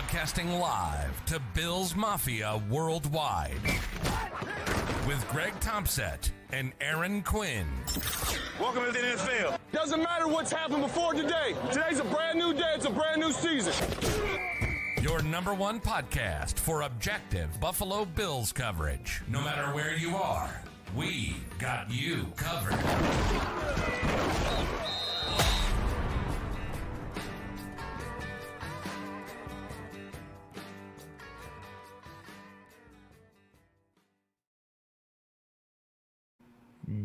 Broadcasting live to Bills Mafia worldwide with Greg Thompson and Aaron Quinn. Welcome to the NFL. Doesn't matter what's happened before today. Today's a brand new day. It's a brand new season. Your number one podcast for objective Buffalo Bills coverage. No matter where you are, we got you covered.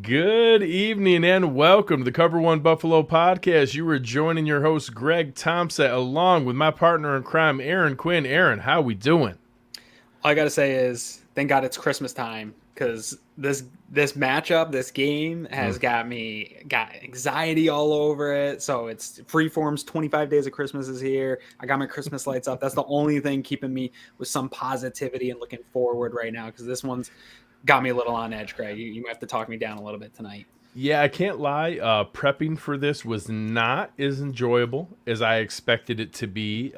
Good evening and welcome to the Cover One Buffalo podcast. You are joining your host Greg Thompson along with my partner in crime Aaron Quinn. Aaron, how we doing? All I gotta say is thank God it's Christmas time, because this matchup, this game has got anxiety all over it. So it's Freeform's 25 Days of Christmas is here. I got my Christmas lights up. That's the only thing keeping me with some positivity and looking forward right now, because this one's got me a little on edge, Greg. You might have to talk me down a little bit tonight. Yeah, I can't lie. Prepping for this was not as enjoyable as I expected it to be.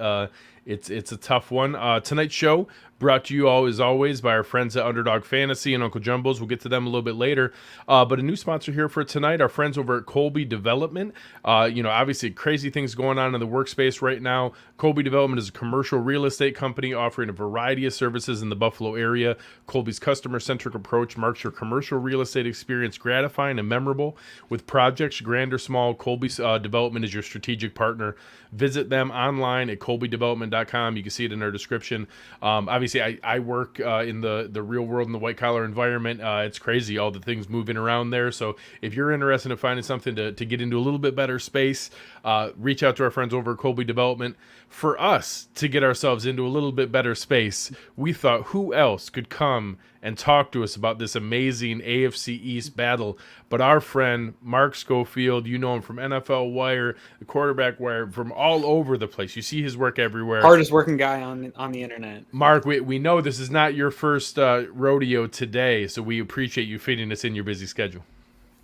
It's a tough one. Tonight's show brought to you all, as always, by our friends at Underdog Fantasy and Uncle Jumbo's. We'll get to them a little bit later. But a new sponsor here for tonight, our friends over at Colby Development. Obviously crazy things going on in the workspace right now. Colby Development is a commercial real estate company offering a variety of services in the Buffalo area. Colby's customer-centric approach marks your commercial real estate experience gratifying and memorable. With projects, grand or small, Colby's Development is your strategic partner. Visit them online at colbydevelopment.com. You can see it in our description. Obviously, I work in the real world, in the white-collar environment. It's crazy, all the things moving around there. So if you're interested in finding something to get into a little bit better space, reach out to our friends over at Colby Development. For us to get ourselves into a little bit better space, we thought, who else could come and talk to us about this amazing AFC East battle but our friend Mark Schofield. You know him from NFL Wire, the Quarterback Wire, from all over the place. You see his work everywhere. Hardest working guy on the internet. Mark, we know this is not your first rodeo today, so we appreciate you fitting us in your busy schedule.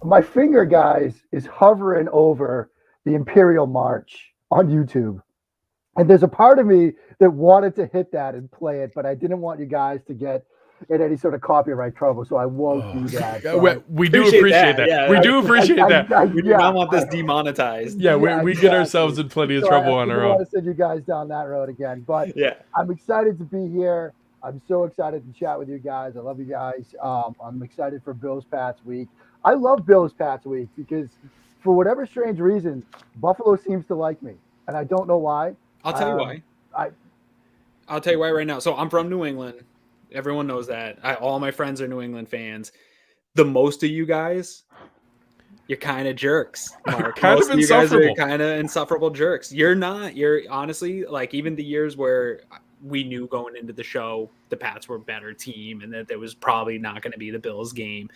My finger, guys, is hovering over the Imperial March on YouTube. And there's a part of me that wanted to hit that and play it, but I didn't want you guys to get in any sort of copyright trouble, so I won't do that. So we do appreciate that. Yeah, we do appreciate that. We do not want this demonetized. Yeah, we get ourselves in plenty of trouble on our own. I don't want to send you guys down that road again, but yeah, I'm excited to be here. I'm so excited to chat with you guys. I love you guys. I'm excited for Bills Pats week. I love Bills Pats week because for whatever strange reason, Buffalo seems to like me, and I don't know why. I'll tell you why. I'll tell you why right now. So I'm from New England. Everyone knows that. All my friends are New England fans. The most of you guys, you're kind of jerks, Mark. Most of you guys are kind of insufferable jerks. You're not. You're honestly, like, even the years where we knew going into the show the Pats were a better team and that there was probably not going to be the Bills game,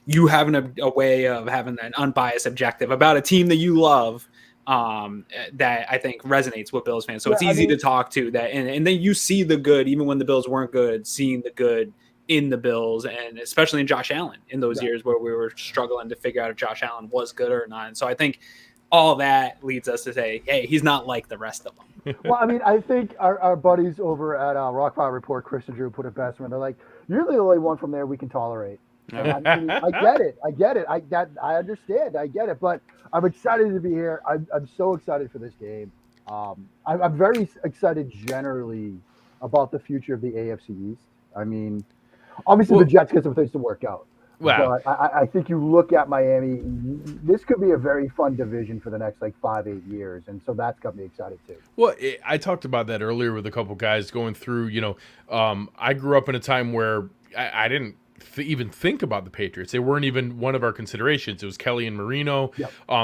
you having a way of having an unbiased objective about a team that you love, that I think resonates with Bills fans. So it's easy to talk to that. And then you see the good, even when the Bills weren't good, seeing the good in the Bills, and especially in Josh Allen in those years where we were struggling to figure out if Josh Allen was good or not. And so I think all that leads us to say, hey, he's not like the rest of them. Well, I mean, I think our buddies over at Rockfire Report, Chris and Drew, put it best when they're like, you're the only one from there we can tolerate. I mean, I get it. I understand. I get it. But I'm excited to be here. I'm so excited for this game. I'm very excited generally about the future of the AFC East. I mean, obviously the Jets get some things to work out. Wow. But I think you look at Miami, this could be a very fun division for the next 5-8 years. And so that's got me excited too. Well, I talked about that earlier with a couple guys going through, I grew up in a time where I didn't even think about the Patriots. They weren't even one of our considerations. It was Kelly and Marino,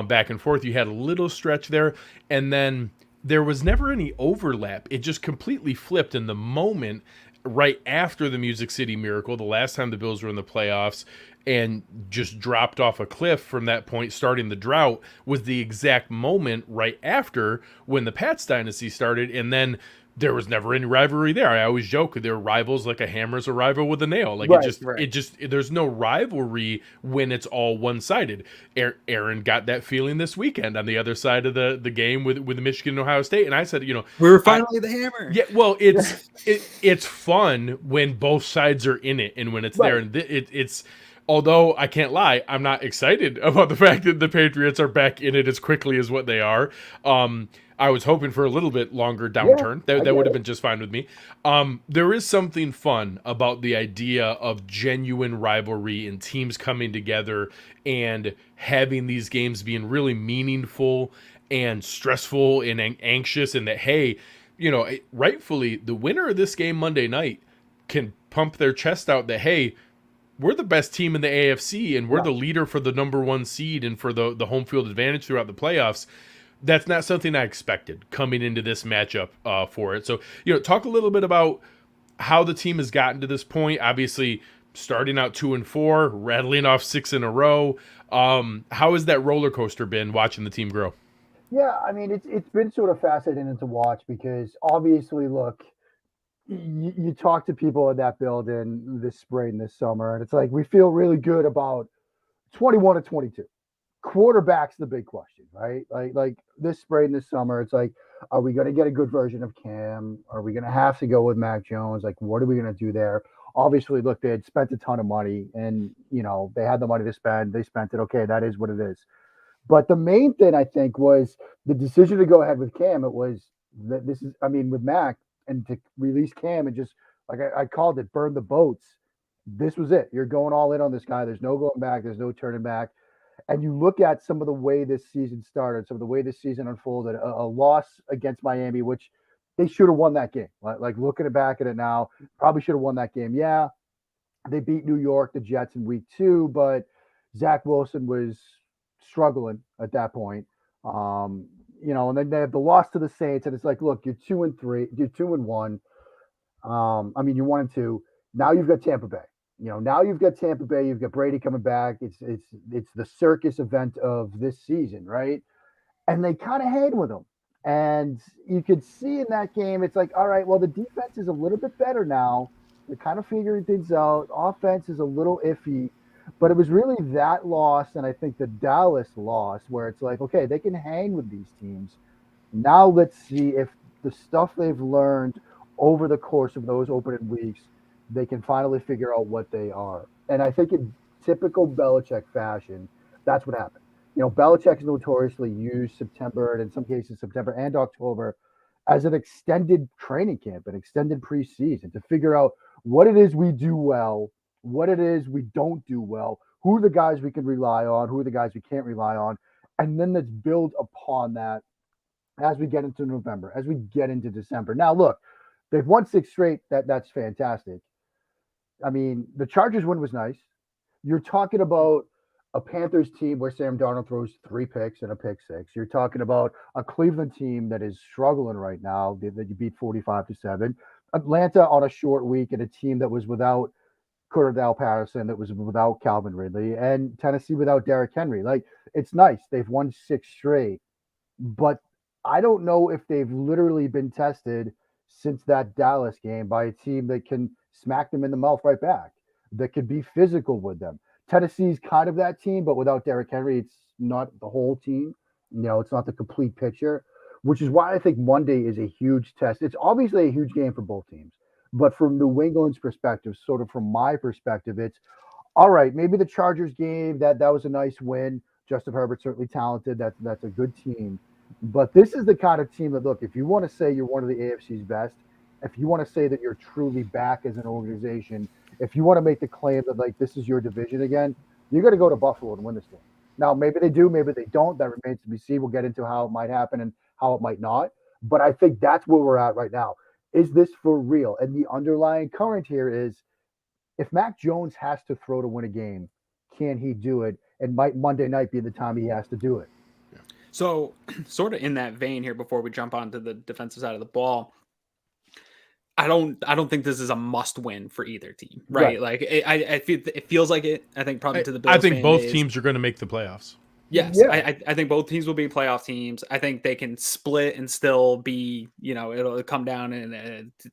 back and forth. You had a little stretch there, and then there was never any overlap. It just completely flipped in the moment right after the Music City Miracle, the last time the Bills were in the playoffs, and just dropped off a cliff from that point, starting the drought, was the exact moment right after when the Pats dynasty started. And then there was never any rivalry there. I always joke they're rivals like a hammer's a rival with a nail. Like Right. it just there's no rivalry when it's all one-sided. Aaron got that feeling this weekend on the other side of the game with Michigan and Ohio State, and I said, we were finally the hammer. Yeah, well, it's fun when both sides are in it and when it's there, and it's. Although I can't lie, I'm not excited about the fact that the Patriots are back in it as quickly as what they are. I was hoping for a little bit longer downturn. That would have been just fine with me. There is something fun about the idea of genuine rivalry and teams coming together and having these games being really meaningful and stressful and anxious, and that, hey, rightfully, the winner of this game Monday night can pump their chest out that, hey, we're the best team in the AFC and we're the leader for the number 1 seed and for the home field advantage throughout the playoffs. That's not something I expected coming into this matchup for it. So, talk a little bit about how the team has gotten to this point. Obviously, starting out 2-4, rattling off 6 in a row. How has that roller coaster been watching the team grow? Yeah, I mean, it's been sort of fascinating to watch because obviously, look, you talk to people in that building this spring, this summer, and it's like we feel really good about 21-22. Quarterback's the big question, right? Like this spring, this summer, it's like, are we going to get a good version of Cam? Are we going to have to go with Mac Jones? Like, what are we going to do there? Obviously, look, they had spent a ton of money, and they had the money to spend. They spent it. Okay, that is what it is. But the main thing I think was the decision to go ahead with Cam. It was that with Mac. And to release Cam and just, like I called it, burn the boats. This was it. You're going all in on this guy. There's no going back. There's no turning back. And you look at some of the way this season started, some of the way this season unfolded, a loss against Miami, which they should have won that game. Like looking back at it now, probably should have won that game. Yeah, they beat New York, the Jets in week 2, but Zach Wilson was struggling at that point. And then they have the loss to the Saints, and it's like, look, you're 2-3, you're 2-1. You're 1-2. Now you've got Tampa Bay. Now you've got Tampa Bay. You've got Brady coming back. It's the circus event of this season, right? And they kind of hang with them. And you could see in that game, it's like, all right, well, the defense is a little bit better now. They're kind of figuring things out. Offense is a little iffy. But it was really that loss, and I think the Dallas loss, where it's like, okay, they can hang with these teams. Now let's see if the stuff they've learned over the course of those opening weeks, they can finally figure out what they are. And I think in typical Belichick fashion, that's what happened. Belichick has notoriously used September, and in some cases September and October, as an extended training camp, an extended preseason to figure out what it is we do well, what it is we don't do well, who are the guys we can rely on, who are the guys we can't rely on, and then let's build upon that as we get into November, as we get into December. Now, look, they've won 6 straight. That's fantastic. I mean, the Chargers win was nice. You're talking about a Panthers team where Sam Darnold throws 3 picks and a pick 6. You're talking about a Cleveland team that is struggling right now, that you beat 45-7. Atlanta on a short week, and a team that was without Cordell Patterson, that was without Calvin Ridley, and Tennessee without Derrick Henry. Like, it's nice. They've won 6 straight, but I don't know if they've literally been tested since that Dallas game by a team that can smack them in the mouth right back, that could be physical with them. Tennessee's kind of that team, but without Derrick Henry, it's not the whole team. It's not the complete picture, which is why I think Monday is a huge test. It's obviously a huge game for both teams. But from New England's perspective, sort of from my perspective, it's all right. Maybe the Chargers game, that was a nice win. Justin Herbert's certainly talented. That's a good team. But this is the kind of team that, look, if you want to say you're one of the AFC's best, if you want to say that you're truly back as an organization, if you want to make the claim that, like, this is your division again, you got to go to Buffalo and win this game. Now, maybe they do, maybe they don't. That remains to be seen. We'll get into how it might happen and how it might not. But I think that's where we're at right now. Is this for real? And the underlying current here is, if Mac Jones has to throw to win a game, can he do it? And might Monday night be the time he has to do it? So, sort of in that vein here, before we jump onto the defensive side of the ball, I don't think this is a must-win for either team, right? Like, it feels like it. I think probably to the Bills. I think both teams are going to make the playoffs. Yes, Yeah. I think both teams will be playoff teams. I think they can split and still be, it'll come down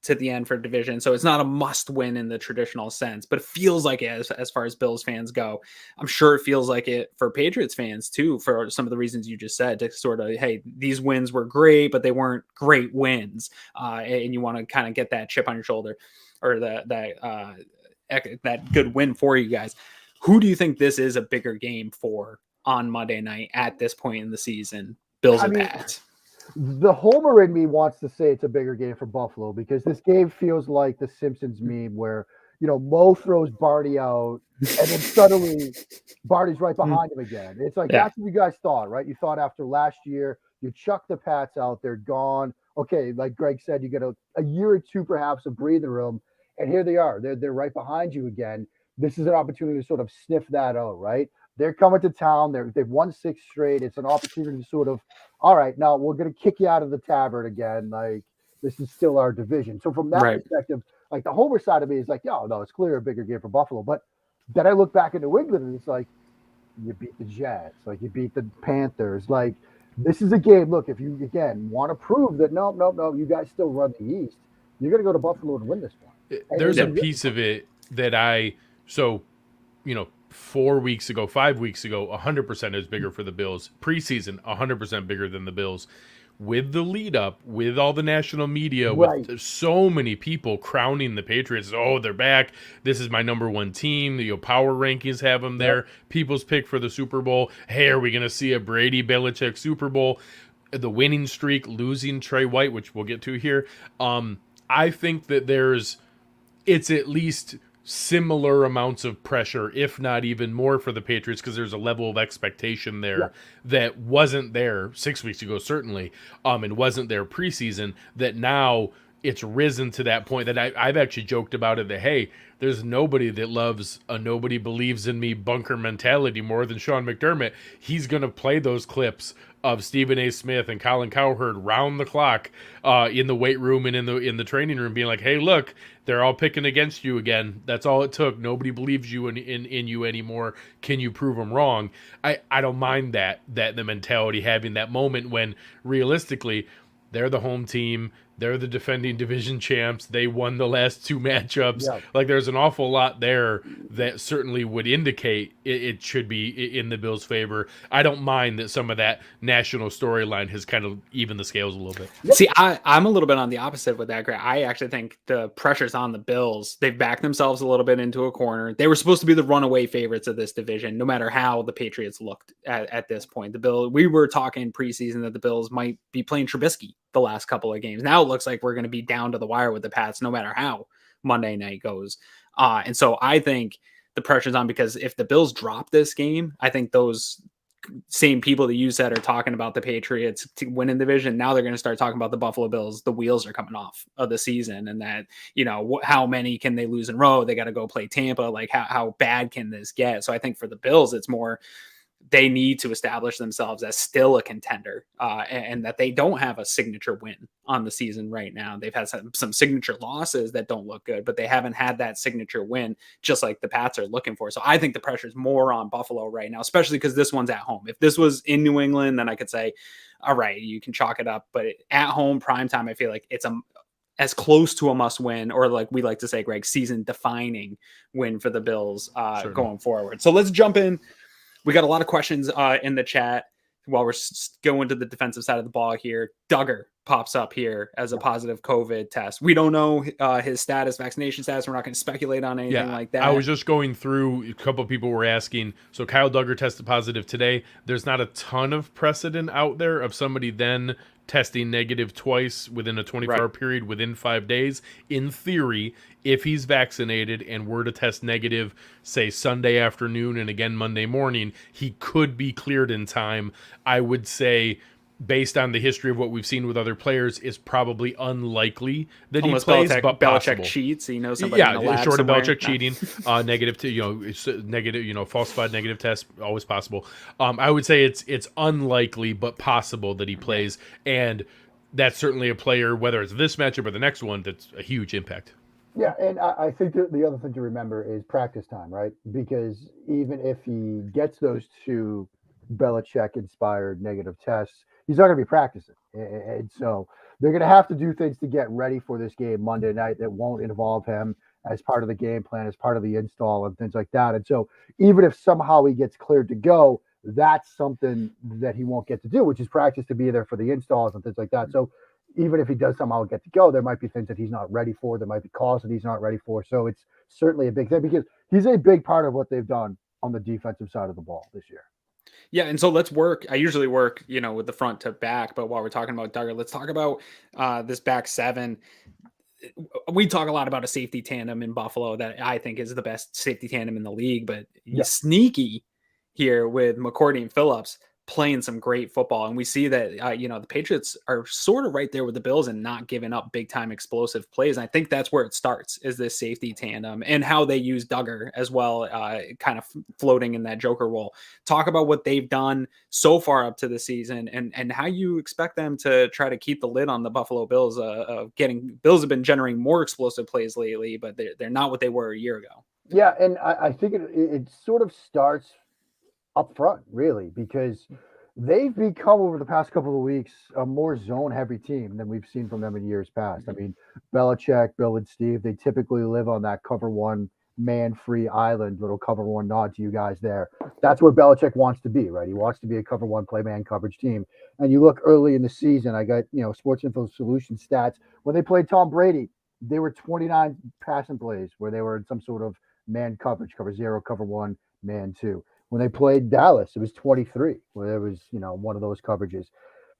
to the end for division. So it's not a must win in the traditional sense, but it feels like it as far as Bills fans go. I'm sure it feels like it for Patriots fans too, for some of the reasons you just said, to sort of, hey, these wins were great, but they weren't great wins. And you want to kind of get that chip on your shoulder or that good win for you guys. Who do you think this is a bigger game for on Monday night at this point in the season? Bills or Pats? The homer in me wants to say it's a bigger game for Buffalo because this game feels like the Simpsons meme where, Mo throws Barney out and then suddenly Barney's right behind him again. It's like, that's what you guys thought, right? You thought after last year, you chucked the Pats out, they're gone. Okay, like Greg said, you get a year or two perhaps of breathing room, and here they are. They're right behind you again. This is an opportunity to sort of sniff that out, right? They're coming to town. They've won 6 straight. It's an opportunity to sort of, all right, now we're going to kick you out of the tavern again. Like, this is still our division. So from that perspective, like the homer side of me is like, no, it's clearly a bigger game for Buffalo. But then I look back at New England and it's like, you beat the Jets, like you beat the Panthers. Like, this is a game. Look, if you, again, want to prove that, no, you guys still run the East, you're going to go to Buffalo and win this one. There's a piece of it that 4 weeks ago, 5 weeks ago, 100% is bigger for the Bills. Preseason, 100% bigger than the Bills. With the lead up, with all the national media, with so many people crowning the Patriots, they're back. This is my number one team. The power rankings have them there. People's pick for the Super Bowl. Hey, are we going to see a Brady Belichick Super Bowl? The winning streak, losing Trey White, which we'll get to here. I think that it's at least similar amounts of pressure, if not even more, for the Patriots because there's a level of expectation there that wasn't there 6 weeks ago, certainly, and wasn't there preseason, that now it's risen to that point that I've actually joked about it that, hey, there's nobody that loves a nobody believes in me bunker mentality more than Sean McDermott. He's going to play those clips of Stephen A. Smith and Colin Cowherd round the clock in the weight room and in the training room being like, hey, look, they're all picking against you again. That's all it took. Nobody believes you in you anymore. Can you prove them wrong? I don't mind that the mentality, having that moment when realistically they're the home team. They're the defending division champs. They won the last 2 matchups. Yeah. Like, there's an awful lot there that certainly would indicate it should be in the Bills' favor. I don't mind that some of that national storyline has kind of evened the scales a little bit. See, I'm a little bit on the opposite with that, Greg. I actually think the pressure's on the Bills. They've backed themselves a little bit into a corner. They were supposed to be the runaway favorites of this division, no matter how the Patriots looked at this point. The Bills, we were talking preseason that the Bills might be playing Trubisky the last couple of games. Now it looks like we're going to be down to the wire with the Pats, no matter how Monday night goes. And so I think the pressure's on because if the Bills drop this game, I think those same people that you said are talking about the Patriots to win in division, now they're going to start talking about the Buffalo Bills. The wheels are coming off of the season, and that, how many can they lose in a row? They got to go play Tampa. Like, how bad can this get? So I think for the Bills, it's more, they need to establish themselves as still a contender, and that they don't have a signature win on the season right now. They've had some signature losses that don't look good, but they haven't had that signature win, just like the Pats are looking for. So I think the pressure is more on Buffalo right now, especially because this one's at home. If this was in New England, then I could say, all right, you can chalk it up. But at home, primetime, I feel like it's as close to a must win, or like we like to say, Greg, season defining win for the Bills going forward. So let's jump in. We got a lot of questions in the chat while we're going to the defensive side of the ball here. Duggar pops up here as a positive COVID test. We don't know his status, vaccination status. We're not going to speculate on anything like that. I was just going through, a couple of people were asking. So Kyle Duggar tested positive today. There's not a ton of precedent out there of somebody then testing negative twice within a 24-hour period within 5 days. In theory, if he's vaccinated and were to test negative, say Sunday afternoon and again Monday morning, he could be cleared in time. I would say, based on the history of what we've seen with other players, is probably unlikely that he plays, but possible. Belichick cheats, somebody in the lab short somewhere. of Belichick cheating, negative to it's negative, falsified negative test, always possible. I would say it's unlikely but possible that he plays, and that's certainly a player, whether it's this matchup or the next one, that's a huge impact. Yeah, and I think that the other thing to remember is practice time, right? Because even if he gets those 2 Belichick-inspired negative tests. He's not going to be practicing. And so they're going to have to do things to get ready for this game Monday night that won't involve him as part of the game plan, as part of the install and things like that. And so even if somehow he gets cleared to go, that's something that he won't get to do, which is practice to be there for the installs and things like that. So even if he does somehow get to go, there might be things that he's not ready for. There might be calls that he's not ready for. So it's certainly a big thing because he's a big part of what they've done on the defensive side of the ball this year. Yeah, and so let's work. I usually work, with the front to back, but while we're talking about Duggar, let's talk about this back seven. We talk a lot about a safety tandem in Buffalo that I think is the best safety tandem in the league, but sneaky here with McCourty and Phillips playing some great football. And we see that, the Patriots are sort of right there with the Bills and not giving up big time explosive plays. And I think that's where it starts, is this safety tandem and how they use Duggar as well, kind of floating in that Joker role. Talk about what they've done so far up to the season and how you expect them to try to keep the lid on the Buffalo Bills. Bills have been generating more explosive plays lately, but they're not what they were a year ago. Yeah. And I think it sort of starts up front, really, because they've become, over the past couple of weeks, a more zone-heavy team than we've seen from them in years past. I mean, Belichick, Bill, and Steve, they typically live on that cover one man-free island, little cover one nod to you guys there. That's where Belichick wants to be, right? He wants to be a cover one play man coverage team. And you look early in the season, I got, Sports Info Solution stats. When they played Tom Brady, they were 29 passing plays where they were in some sort of man coverage, cover zero, cover one, man two. When they played Dallas, it was 23, where there was, one of those coverages.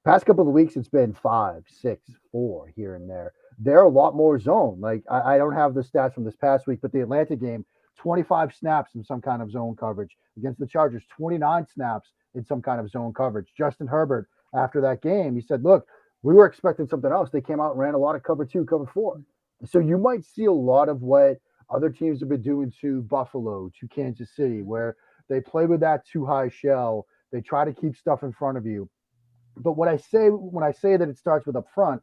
Past couple of weeks, it's been 5, 6, 4 here and there. They're a lot more zone. Like, I don't have the stats from this past week, but the Atlanta game, 25 snaps in some kind of zone coverage. Against the Chargers, 29 snaps in some kind of zone coverage. Justin Herbert, after that game, he said, look, we were expecting something else. They came out and ran a lot of cover 2, cover 4. So you might see a lot of what other teams have been doing to Buffalo, to Kansas City, where they play with that too high shell. They try to keep stuff in front of you. But when I say that it starts with up front,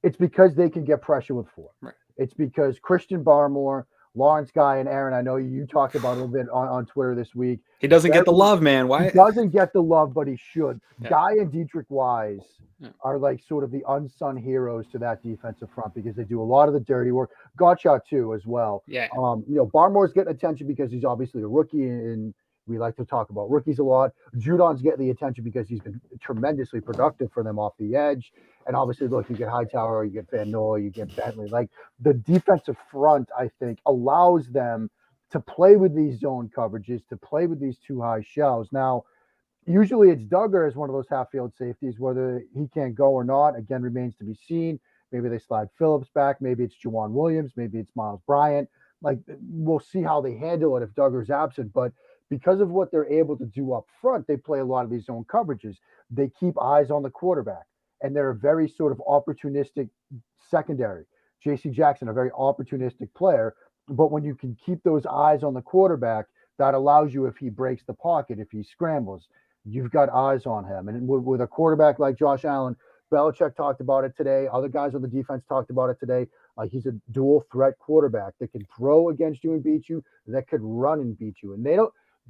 it's because they can get pressure with 4. Right. It's because Christian Barmore, Lawrence Guy, and Aaron, I know you talked about a little bit on Twitter this week. He doesn't get the love, man. Why? He doesn't get the love, but he should. Yeah. Guy and Dietrich Wise are like sort of the unsung heroes to that defensive front because they do a lot of the dirty work. Gottschalk too, as well. Yeah. Barmore's getting attention because he's obviously a rookie, and we like to talk about rookies a lot. Judon's getting the attention because he's been tremendously productive for them off the edge. And obviously, look, you get Hightower, you get Van Noy, you get Bentley. Like, the defensive front, I think, allows them to play with these zone coverages, to play with these too high shells. Now, usually it's Duggar as one of those half-field safeties. Whether he can't go or not, again, remains to be seen. Maybe they slide Phillips back. Maybe it's Juwan Williams. Maybe it's Miles Bryant. Like, we'll see how they handle it if Duggar's absent. But because of what they're able to do up front, they play a lot of these zone coverages. They keep eyes on the quarterback, and they're a very sort of opportunistic secondary. J.C. Jackson, a very opportunistic player, but when you can keep those eyes on the quarterback, that allows you, if he breaks the pocket, if he scrambles, you've got eyes on him. And with a quarterback like Josh Allen, Belichick talked about it today. Other guys on the defense talked about it today. He's a dual threat quarterback that can throw against you and beat you, that could run and beat you. And they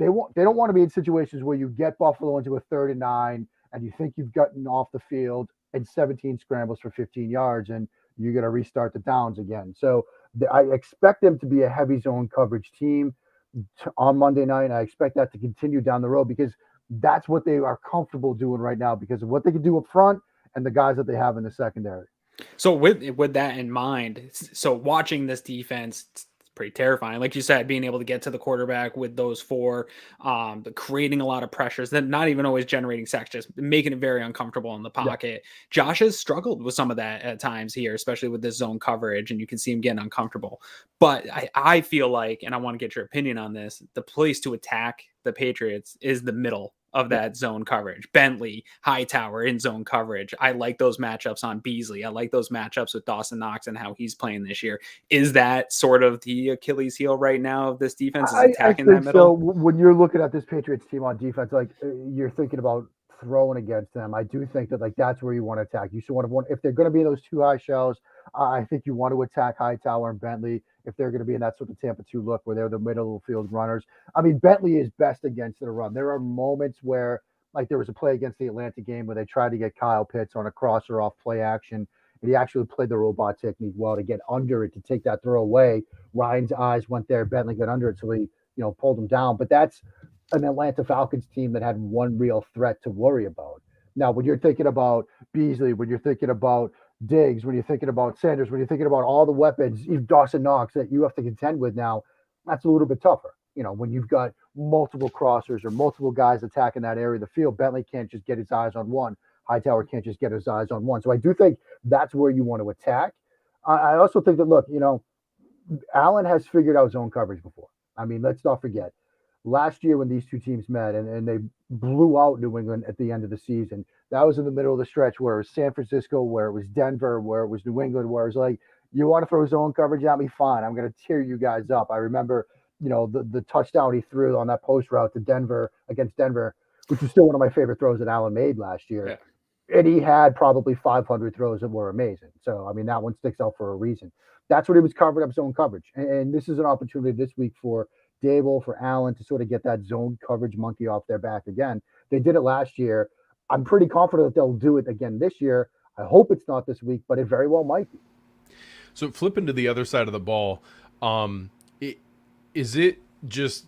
don't want to be in situations where you get Buffalo into a 3rd and 9 and you think you've gotten off the field and 17 scrambles for 15 yards and you're going to restart the downs again. So I expect them to be a heavy zone coverage team on Monday night. I expect that to continue down the road because that's what they are comfortable doing right now because of what they can do up front and the guys that they have in the secondary. So with that in mind, so watching this defense, it's pretty terrifying. Like you said, being able to get to the quarterback with those 4, creating a lot of pressures, then not even always generating sacks, just making it very uncomfortable in the pocket. Yeah. Josh has struggled with some of that at times here, especially with this zone coverage, and you can see him getting uncomfortable. But I feel like, and I want to get your opinion on this, the place to attack the Patriots is the middle of that zone coverage. Bentley, Hightower in zone coverage. I like those matchups on Beasley. I like those matchups with Dawson Knox and how he's playing this year. Is that sort of the Achilles heel right now of this defense, is attacking that middle? So when you're looking at this Patriots team on defense, like you're thinking about throwing against them, I do think that like that's where you want to attack. You should want to, if they're going to be those too high shells, I think you want to attack Hightower and Bentley if they're going to be in that sort of Tampa 2 look where they're the middle of the field runners. I mean, Bentley is best against the run. There are moments where Like there was a play against the Atlanta game where they tried to get Kyle Pitts on a crosser off play action, and he actually played the robot technique well to get under it to take that throw away. Ryan's eyes went there, Bentley got under it, so he pulled him down. But that's an Atlanta Falcons team that had one real threat to worry about. Now, when you're thinking about Beasley, when you're thinking about Diggs, when you're thinking about Sanders, when you're thinking about all the weapons, even Dawson Knox that you have to contend with now, that's a little bit tougher. When you've got multiple crossers or multiple guys attacking that area of the field, Bentley can't just get his eyes on one. Hightower can't just get his eyes on one. So I do think that's where you want to attack. I also think that, look, Allen has figured out zone coverage before. I mean, let's not forget. Last year when these two teams met and they blew out New England at the end of the season, that was in the middle of the stretch where it was San Francisco, where it was Denver, where it was New England, where it was like, you want to throw zone coverage at me? Fine. I'm going to tear you guys up. I remember, the touchdown he threw on that post route to Denver against Denver, which was still one of my favorite throws that Allen made last year. Yeah. And he had probably 500 throws that were amazing. So, I mean, that one sticks out for a reason. That's what he was covering up zone coverage. And this is an opportunity this week for Dable, for Allen to sort of get that zone coverage monkey off their back again. They did it last year. I'm pretty confident that they'll do it again this year. I hope it's not this week, but it very well might be. So flipping to the other side of the ball, is it just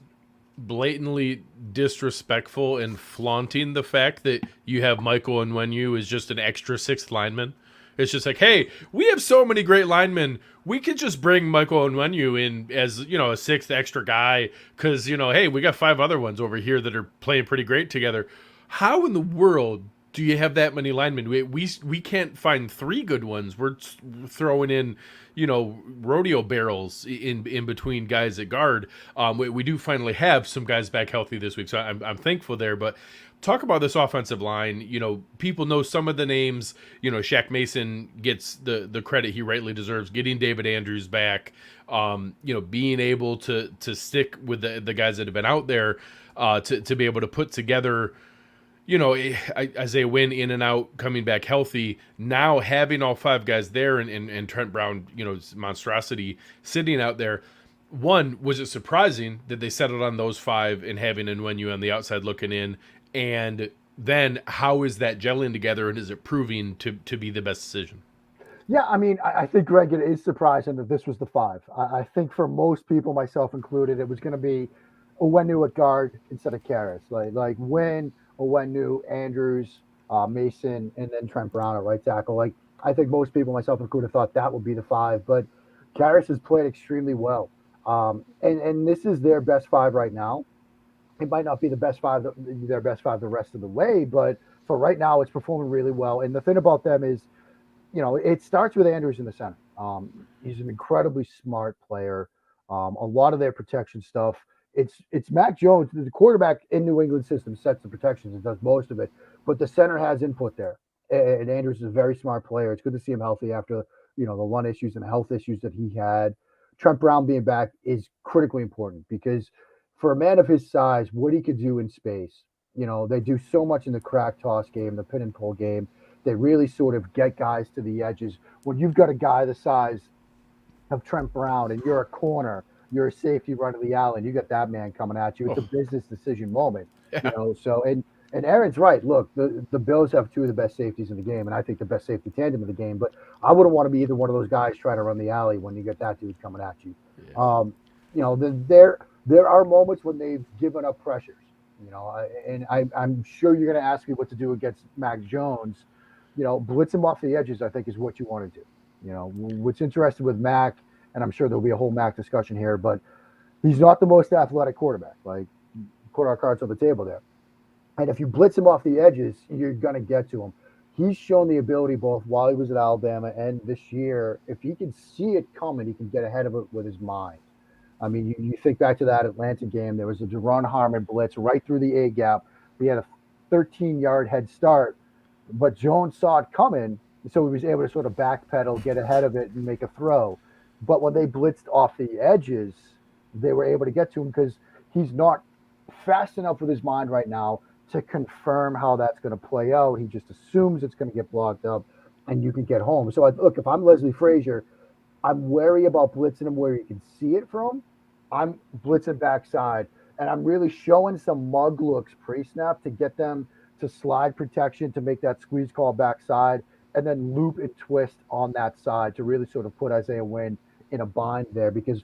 blatantly disrespectful and flaunting the fact that you have Michael Onwenu as just an extra sixth lineman? It's just like, hey, we have so many great linemen. We could just bring Michael Onwenu in as, a sixth extra guy because, hey, we got 5 other ones over here that are playing pretty great together. How in the world do you have that many linemen? We can't find 3 good ones. We're throwing in, rodeo barrels in between guys at guard. We do finally have some guys back healthy this week, so I'm thankful there. But talk about this offensive line. People know some of the names. Shaq Mason gets the credit he rightly deserves. Getting David Andrews back, being able to stick with the guys that have been out there, to be able to put together. Isaiah Wynn in and out, coming back healthy. Now having all 5 guys there and Trent Brown, monstrosity sitting out there. One, was it surprising that they settled on those 5 and having Onwenu on the outside looking in? And then how is that gelling together, and is it proving to be the best decision? Yeah, I mean, I think, Greg, it is surprising that this was the 5. I think for most people, myself included, it was going to be Onwenu at guard instead of Karras. Like Wynn, Onwenu, Andrews, Mason, and then Trent Brown at right tackle. Like, I think most people, myself included, thought that would be the 5, but Karras has played extremely well. And this is their best 5 right now. It might not be their best 5 the rest of the way, but for right now, it's performing really well. And the thing about them is, it starts with Andrews in the center. He's an incredibly smart player. A lot of their protection stuff. It's Mac Jones, the quarterback in New England system, sets the protections and does most of it, but the center has input there. And Andrews is a very smart player. It's good to see him healthy after, the run issues and health issues that he had. Trent Brown being back is critically important because for a man of his size, what he could do in space, they do so much in the crack toss game, the pin and pull game. They really sort of get guys to the edges. When you've got a guy the size of Trent Brown and you're a corner, you're a safety running the alley, and you got that man coming at you. It's a business decision moment, So and Aaron's right. Look, the Bills have 2 of the best safeties in the game, and I think the best safety tandem in the game. But I wouldn't want to be either one of those guys trying to run the alley when you get that dude coming at you. Yeah. There are moments when they've given up pressures, and I'm sure you're going to ask me what to do against Mac Jones. Blitz him off the edges, I think, is what you want to do. What's interesting with Mac, and I'm sure there'll be a whole Mac discussion here, but he's not the most athletic quarterback. Like, put our cards on the table there. And if you blitz him off the edges, you're going to get to him. He's shown the ability both while he was at Alabama and this year, if he can see it coming, he can get ahead of it with his mind. I mean, you think back to that Atlanta game, there was a Deron Harmon blitz right through the A gap. He had a 13-yard head start, but Jones saw it coming, so he was able to sort of backpedal, get ahead of it, and make a throw. But when they blitzed off the edges, they were able to get to him because he's not fast enough with his mind right now to confirm how that's going to play out. He just assumes it's going to get blocked up and you can get home. So, look, if I'm Leslie Frazier, I'm wary about blitzing him where you can see it from. I'm blitzing backside, and I'm really showing some mug looks pre-snap to get them to slide protection to make that squeeze call backside, and then loop and twist on that side to really sort of put Isaiah Wynn in a bind there, because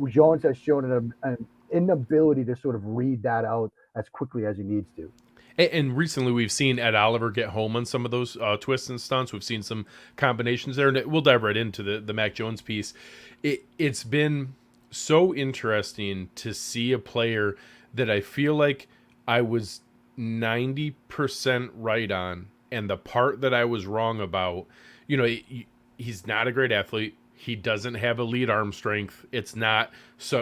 Jones has shown an inability to sort of read that out as quickly as he needs to. And recently we've seen Ed Oliver get home on some of those twists and stunts. We've seen some combinations there, and we'll dive right into the Mac Jones piece. It's been so interesting to see a player that I feel like I was 90% right on, and the part that I was wrong about, he's not a great athlete. He doesn't have elite arm strength. It's not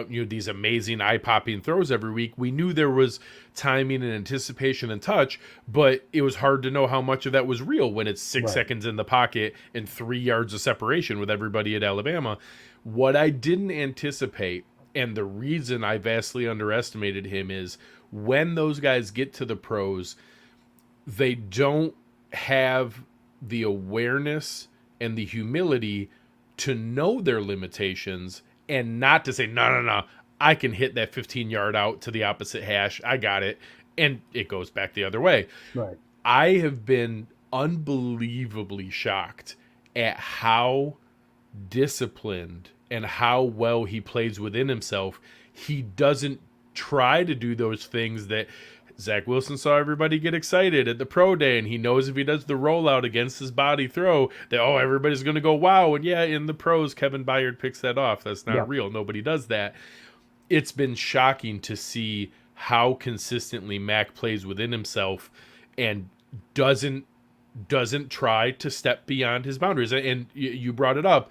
these amazing eye-popping throws every week. We knew there was timing and anticipation and touch, but it was hard to know how much of that was real when it's 6 seconds in the pocket and 3 yards of separation with everybody at Alabama. What I didn't anticipate, and the reason I vastly underestimated him, is when those guys get to the pros, they don't have the awareness and the humility to know their limitations and not to say, no, I can hit that 15-yard out to the opposite hash. I got it. And it goes back the other way. Right. I have been unbelievably shocked at how disciplined and how well he plays within himself. He doesn't try to do those things that Zach Wilson saw everybody get excited at the pro day, and he knows if he does the rollout against his body throw that, everybody's going to go, wow. And yeah, in the pros, Kevin Byard picks that off. That's not real. Nobody does that. It's been shocking to see how consistently Mac plays within himself and doesn't try to step beyond his boundaries. And you brought it up.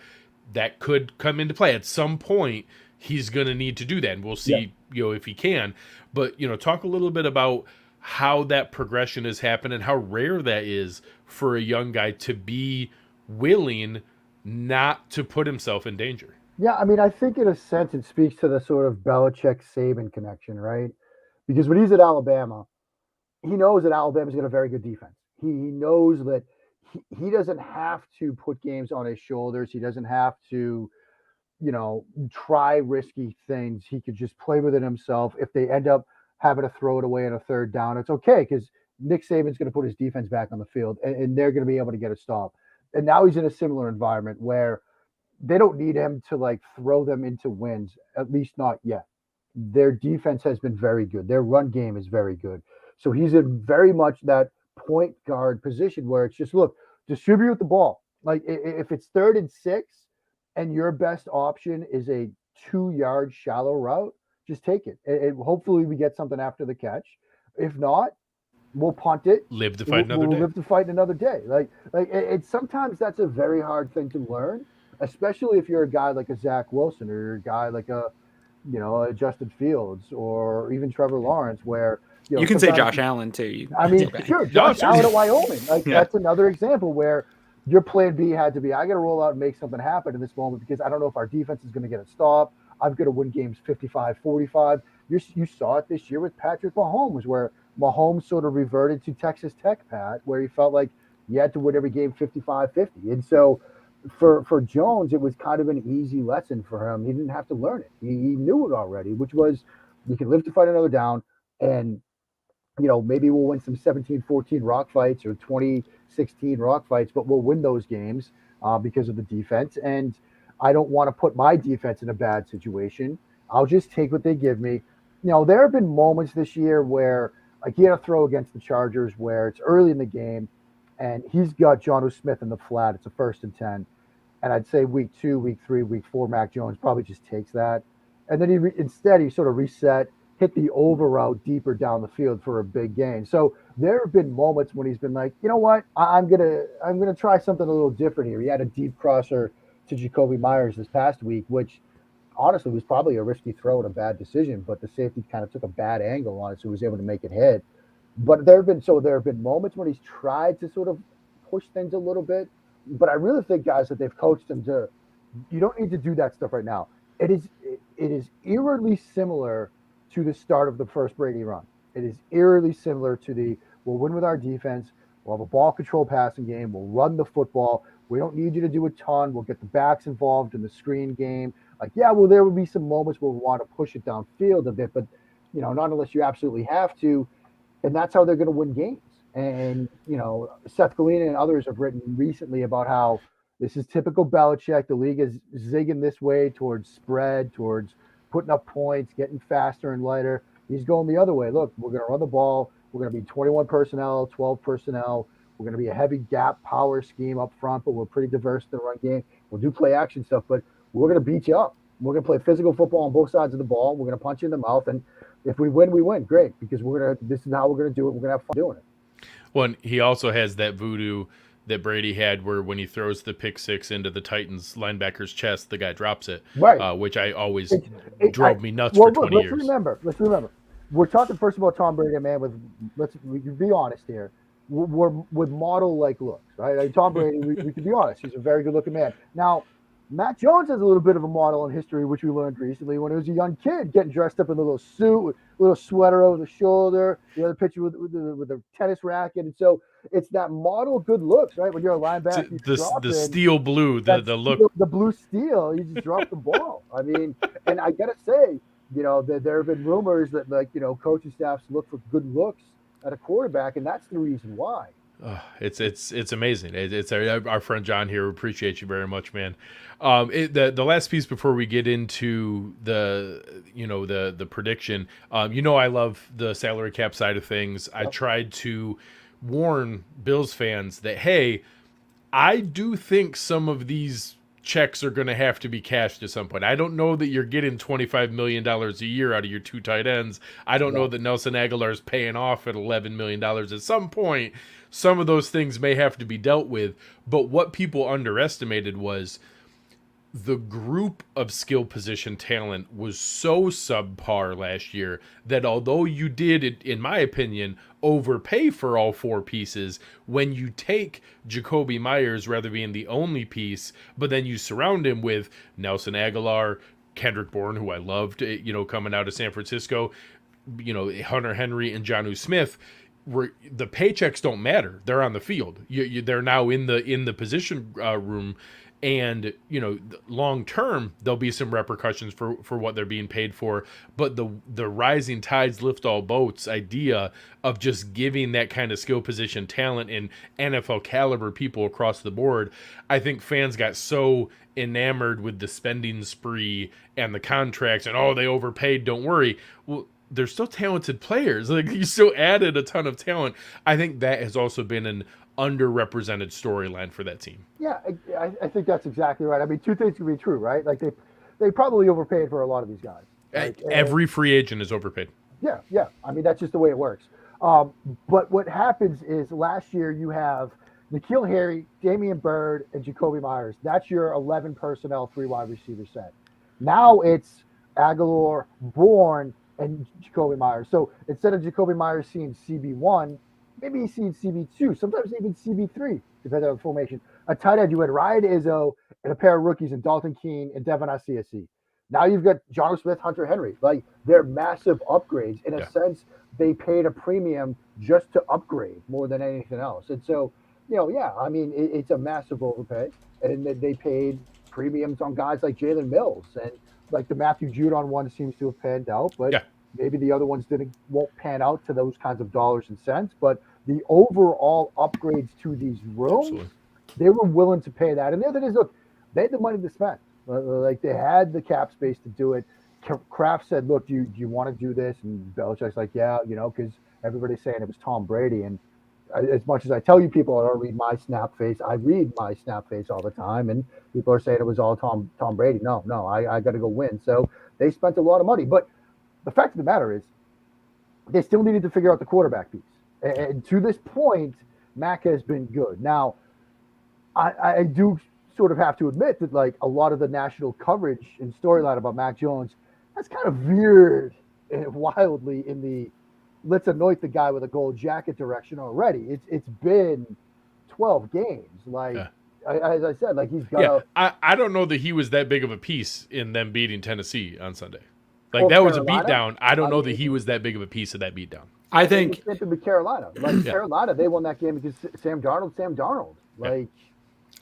That could come into play at some point. He's going to need to do that, and we'll see, if he can. But, talk a little bit about how that progression has happened and how rare that is for a young guy to be willing not to put himself in danger. Yeah, I mean, I think in a sense it speaks to the sort of Belichick-Saban connection, right? Because when he's at Alabama, he knows that Alabama's got a very good defense. He knows that he doesn't have to put games on his shoulders. He doesn't have to try risky things. He could just play with it himself. If they end up having to throw it away in a third down, it's okay, because Nick Saban's going to put his defense back on the field, and they're going to be able to get a stop. And now he's in a similar environment where they don't need him to throw them into wins, at least not yet. Their defense has been very good. Their run game is very good. So he's in very much that point guard position where it's just, look, distribute the ball. Like if it's 3rd and 6, and your best option is a 2-yard shallow route, just take it. And hopefully we get something after the catch. If not, we'll punt it. Live to fight another day. Live to fight another day. It's sometimes that's a very hard thing to learn, especially if you're a guy like a Zach Wilson, or you're a guy like a Justin Fields, or even Trevor Lawrence, where you can say Josh Allen too. Sure, Josh Allen at Wyoming. That's another example where your plan B had to be, I got to roll out and make something happen in this moment, because I don't know if our defense is going to get a stop. I'm going to win games 55-45. You saw it this year with Patrick Mahomes, where Mahomes sort of reverted to Texas Tech, Pat, where he felt like he had to win every game 55-50. And so for Jones, it was kind of an easy lesson for him. He didn't have to learn it. He knew it already, which was, you can live to fight another down, and maybe we'll win some 17-14 rock fights or 20-16 rock fights, but we'll win those games because of the defense. And I don't want to put my defense in a bad situation. I'll just take what they give me. There have been moments this year where, he had a throw against the Chargers where it's early in the game, and he's got Jonnu Smith in the flat. It's a 1st and 10. And I'd say week 2, week 3, week 4, Mac Jones probably just takes that. And then instead he sort of reset, hit the over route deeper down the field for a big gain. So there have been moments when he's been like, you know what, I'm gonna try something a little different here. He had a deep crosser to Jacoby Myers this past week, which honestly was probably a risky throw and a bad decision, but the safety kind of took a bad angle on it, so he was able to make it hit. But there have been moments when he's tried to sort of push things a little bit. But I really think, guys, that they've coached him to, you don't need to do that stuff right now. It is eerily similar to the start of the first Brady run. It is eerily similar to we'll win with our defense. We'll have a ball control passing game. We'll run the football. We don't need you to do a ton. We'll get the backs involved in the screen game. There will be some moments where we want to push it downfield a bit, but not unless you absolutely have to. And that's how they're going to win games. And, Seth Galina and others have written recently about how this is typical Belichick. The league is zigging this way towards spread, towards putting up points, getting faster and lighter. He's going the other way. Look, we're going to run the ball. We're going to be 21 personnel, 12 personnel. We're going to be a heavy gap power scheme up front, but we're pretty diverse in the run game. We'll do play action stuff, but we're going to beat you up. We're going to play physical football on both sides of the ball. We're going to punch you in the mouth. And if we win, we win. Great, because this is how we're going to do it. We're going to have fun doing it. Well, and he also has that voodoo that Brady had where when he throws the pick six into the Titans linebacker's chest, the guy drops it, right? Which I always drove me nuts for 20 years. Let's remember. We're talking first about Tom Brady, man. We can be honest here. We're with model-like looks, right? Like Tom Brady, we can be honest. He's a very good-looking man. Now, Mac Jones has a little bit of a model in history, which we learned recently when he was a young kid, getting dressed up in a little suit, with a little sweater over the shoulder, the other picture with a tennis racket. And so it's that model good looks, right? When you're a linebacker, the steel blue, the look. The blue steel, you just drop the ball. I mean, and I got to say, there have been rumors that, coaching staffs look for good looks at a quarterback, and that's the reason why. It's amazing. It's our friend John here. We appreciate you very much, man. The last piece before we get into the prediction. I love the salary cap side of things. I tried to warn Bills fans that, hey, I do think some of these checks are going to have to be cashed at some point. I don't know that you're getting $25 million a year out of your two tight ends. I don't know that Nelson Aguilar is paying off at $11 million. At some point, some of those things may have to be dealt with. But what people underestimated was the group of skill position talent was so subpar last year that although you did, in my opinion, overpay for all four pieces, when you take Jacoby Myers rather being the only piece, but then you surround him with Nelson Aguilar, Kendrick Bourne, who I loved, coming out of San Francisco, Hunter Henry and Jonnu Smith, the paychecks don't matter. They're on the field. They're now in the position room. And, long term, there'll be some repercussions for what they're being paid for. But the rising tides lift all boats idea of just giving that kind of skill position talent and NFL caliber people across the board, I think fans got so enamored with the spending spree and the contracts and, they overpaid, don't worry. Well, they're still talented players. Like, you still added a ton of talent. I think that has also been an underrepresented storyline for that team. Yeah, I think that's exactly right. I mean, two things can be true, right? Like they probably overpaid for a lot of these guys. Like, every free agent is overpaid. Yeah. I mean, that's just the way it works. But what happens is last year you have N'Keal Harry, Damian Byrd, and Jacoby Myers. That's your 11 personnel, 3 wide receiver set. Now it's Aguilar, Bourne, and Jacoby Myers. So instead of Jacoby Myers seeing CB1, maybe he's seen CB2, sometimes even CB3, depending on the formation. A tight end, you had Ryan Izzo and a pair of rookies in Dalton Keene and Devin Asiasi. Now you've got Jonnu Smith, Hunter Henry. Like, they're massive upgrades. In a sense, they paid a premium just to upgrade more than anything else. And so, I mean, it's a massive overpay. And they paid premiums on guys like Jalen Mills. And like the Matthew Judon one seems to have panned out, but maybe the other ones won't pan out to those kinds of dollars and cents. But the overall upgrades to these rooms, they were willing to pay that. And the other thing is, look, they had the money to spend. Like, they had the cap space to do it. Kraft said, look, do you want to do this? And Belichick's like, yeah, because everybody's saying it was Tom Brady. And as much as I tell you people, I don't read my snap face. I read my snap face all the time. And people are saying it was all Tom Brady. No, I got to go win. So they spent a lot of money. But the fact of the matter is, they still needed to figure out the quarterback piece. And to this point, Mac has been good. Now, I do sort of have to admit that, like, a lot of the national coverage and storyline about Mac Jones has kind of veered wildly in the let's anoint the guy with a gold jacket direction already. It's been 12 games. Like, as I said, like, he's got I don't know that he was that big of a piece in them beating Tennessee on Sunday. Like, that was a beatdown. I don't know that he was that big of a piece of that beatdown. I think with Carolina. Like, Carolina, they won that game because Sam Darnold. Like,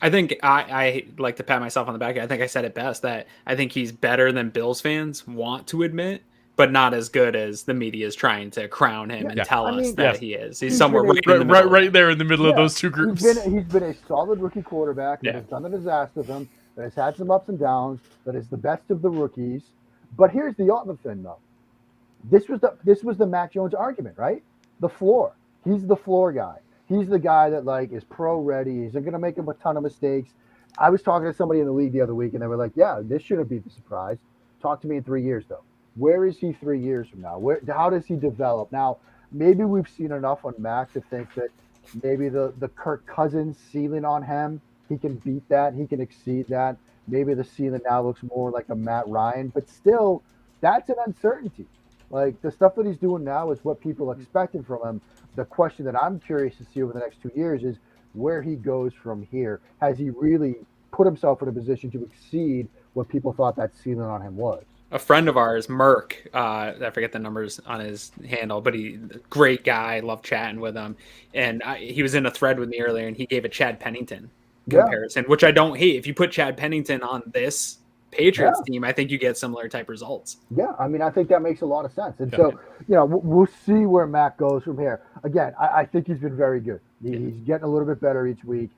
I think I like to pat myself on the back. I think I said it best, that I think he's better than Bills fans want to admit. but not as good as the media is trying to crown him and tell us that he is. He's somewhere right there in the middle of those two groups. He's been a solid rookie quarterback that has done the disaster of him, that has had some ups and downs, that is the best of the rookies. But here's the other thing, though. This was the Mac Jones argument, right? The floor. He's the floor guy. He's the guy that like is pro ready. He's not going to make a ton of mistakes. I was talking to somebody in the league the other week, and they were like, "Yeah, this shouldn't be the surprise." Talk to me in 3 years, though. Where is he 3 years from now? How does he develop? Now, maybe we've seen enough on Mac to think that maybe the Kirk Cousins ceiling on him, he can beat that. He can exceed that. Maybe the ceiling now looks more like a Matt Ryan, but still, that's an uncertainty. Like, the stuff that he's doing now is what people expected from him. The question that I'm curious to see over the next 2 years is where he goes from here. Has he really put himself in a position to exceed what people thought that ceiling on him was? A friend of ours, Merck, I forget the numbers on his handle, but great guy, love chatting with him. And he was in a thread with me earlier, and he gave a Chad Pennington comparison, which I don't hate. If you put Chad Pennington on this Patriots team, I think you get similar type results. Yeah, I mean, I think that makes a lot of sense. And so, we'll see where Mac goes from here. Again, I think he's been very good. He's getting a little bit better each week,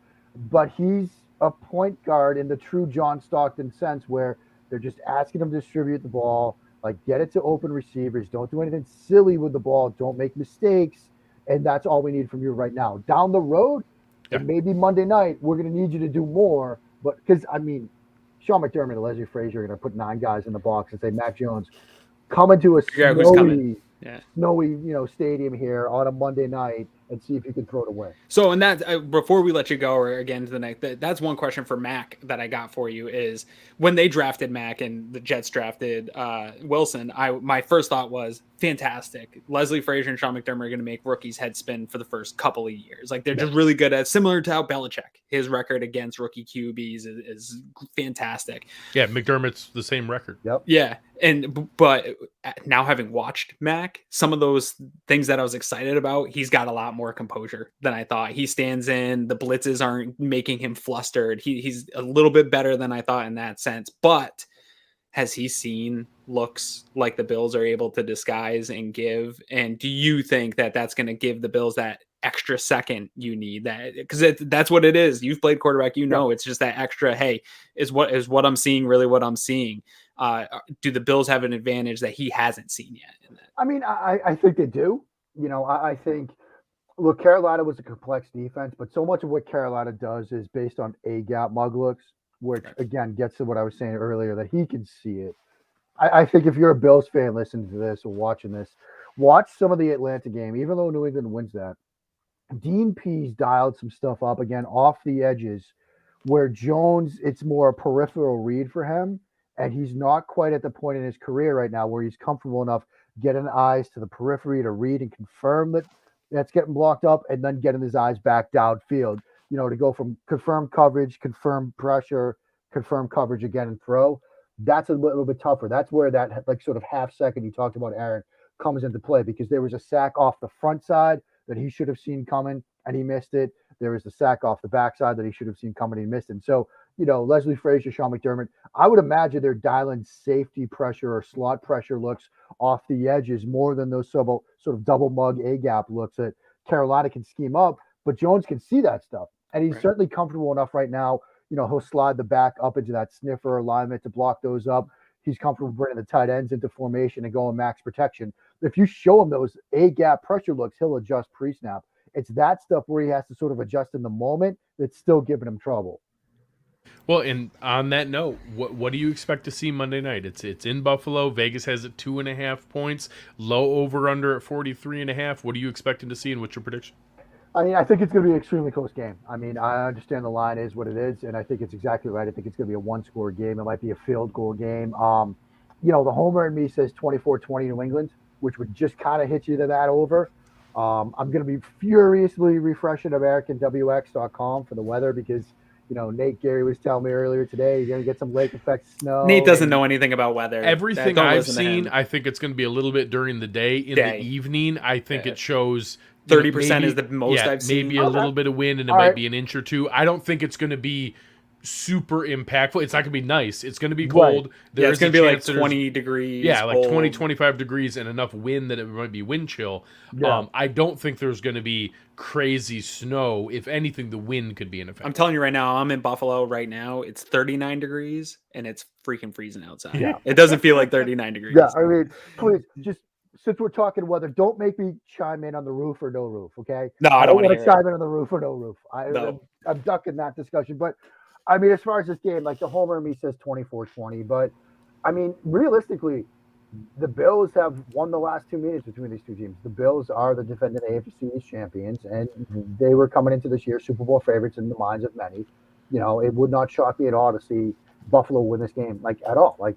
but he's a point guard in the true John Stockton sense where they're just asking him to distribute the ball, like get it to open receivers. Don't do anything silly with the ball. Don't make mistakes. And that's all we need from you right now. Down the road, and maybe Monday night, we're going to need you to do more. But because, I mean, Sean McDermott and Leslie Frazier are going to put 9 guys in the box and say, Mac Jones, coming to a snowy, stadium here on a Monday night and see if you can throw it away. So, and that before we let you go or again to the next, that's one question for Mac that I got for you is when they drafted Mac and the Jets drafted Wilson, my first thought was fantastic. Leslie Frazier and Sean McDermott are going to make rookies head spin for the first couple of years. Like they're just really good at similar to how Belichick, his record against rookie QBs is fantastic. Yeah. McDermott's the same record. Yep. Yeah. But now having watched Mac, some of those things that I was excited about, he's got a lot more composure than I thought. He stands in, the blitzes aren't making him flustered. He's a little bit better than I thought in that sense. But has he seen looks like the Bills are able to disguise and give? And do you think that that's going to give the Bills that extra second you need? That because that's what it is. You've played quarterback, it's just that extra. Hey, is what I'm seeing really what I'm seeing? Do the Bills have an advantage that he hasn't seen yet? In that? I mean, I think they do. I think, look, Carolina was a complex defense, but so much of what Carolina does is based on A-gap mug looks, which, again, gets to what I was saying earlier, that he can see it. I think if you're a Bills fan listening to this or watching this, watch some of the Atlanta game, even though New England wins that. Dean Pease dialed some stuff up, again, off the edges, where Jones, it's more a peripheral read for him. And he's not quite at the point in his career right now where he's comfortable enough getting eyes to the periphery to read and confirm that that's getting blocked up and then getting his eyes back downfield, to go from confirmed coverage, confirmed pressure, confirmed coverage again and throw. That's a little bit tougher. That's where that like sort of half second you talked about, Aaron, comes into play because there was a sack off the front side that he should have seen coming and he missed it. There was a sack off the backside that he should have seen coming and he missed it. And so, Leslie Frazier, Sean McDermott, I would imagine they're dialing safety pressure or slot pressure looks off the edges more than those sort of double mug A-gap looks that Carolina can scheme up, but Jones can see that stuff. And he's certainly comfortable enough right now. He'll slide the back up into that sniffer alignment to block those up. He's comfortable bringing the tight ends into formation and going max protection. If you show him those A-gap pressure looks, he'll adjust pre-snap. It's that stuff where he has to sort of adjust in the moment that's still giving him trouble. Well, and on that note, what do you expect to see Monday night? It's in Buffalo. Vegas has it 2.5 points. Low over under at 43.5. What are you expecting to see, and what's your prediction? I mean, I think it's going to be an extremely close game. I mean, I understand the line is what it is, and I think it's exactly right. I think it's going to be a one-score game. It might be a field goal game. The homer in me says 24-20 New England, which would just kind of hit you to that over. I'm going to be furiously refreshing AmericanWX.com for the weather because – Nate Gary was telling me earlier today you're going to get some lake effect snow. Nate doesn't know anything about weather. Everything I've seen, I think it's going to be a little bit during the day. In the evening, I think it shows 30% is the most I've seen. Maybe a little bit of wind, and it might be an inch or two. I don't think it's going to be super impactful. It's not going to be nice. It's going to be cold. Right. Yeah, it's going to be like 20 degrees. Yeah, like cold. 20, 25 degrees and enough wind that it might be wind chill. Yeah. I don't think there's going to be crazy snow. If anything, the wind could be in effect. I'm telling you right now, I'm in Buffalo right now. It's 39 degrees and it's freaking freezing outside. Yeah. It doesn't feel like 39 degrees. Yeah, I mean, please, just since we're talking weather, don't make me chime in on the roof or no roof, okay? No, I don't want want to to chime in on the roof or no roof. I'm ducking that discussion. But, I mean, as far as this game, like the homer in me says 24-20. But, I mean, realistically, the Bills have won the last 2 meetings between these two teams. The Bills are the defending AFC East champions, and they were coming into this year Super Bowl favorites in the minds of many. You know, it would not shock me at all to see Buffalo win this game, like, at all. Like,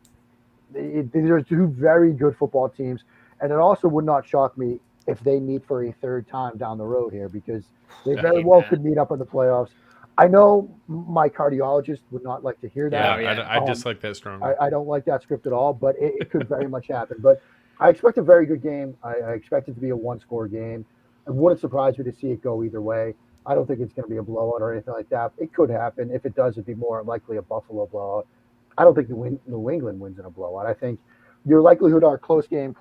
these are two very good football teams. And it also would not shock me if they meet for a third time down the road here, because they very well could meet up in the playoffs. I know my cardiologist would not like to hear that. Yeah, I dislike that strongly. I don't like that script at all, but it could very much happen. But I expect a very good game. I expect it to be a one-score game. It wouldn't surprise me to see it go either way. I don't think it's going to be a blowout or anything like that. It could happen. If it does, it'd be more likely a Buffalo blowout. I don't think New England wins in a blowout. I think your likelihood are close game,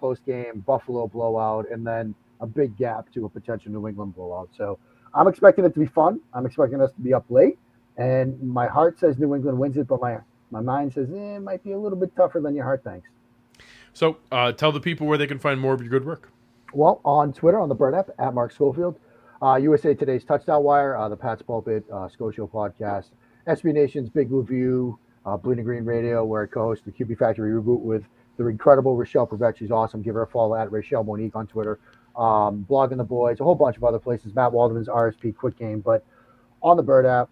Buffalo blowout, and then a big gap to a potential New England blowout. So I'm expecting it to be fun. I'm expecting us to be up late. And my heart says New England wins it, but my mind says it might be a little bit tougher than your heart thinks. So tell the people where they can find more of your good work. Well, on Twitter, on the Burn app, at Mark Schofield. USA Today's Touchdown Wire, the Pat's Pulpit, Schofield Podcast, SB Nation's Big Blue View, Bleeding Green Radio, where I co-host the QB Factory Reboot with the incredible Rochelle Prevet. She's awesome. Give her a follow at Rochelle Monique on Twitter. Blogging the Boys, a whole bunch of other places. Matt Waldman's RSP Quick Game. But on the Bird app,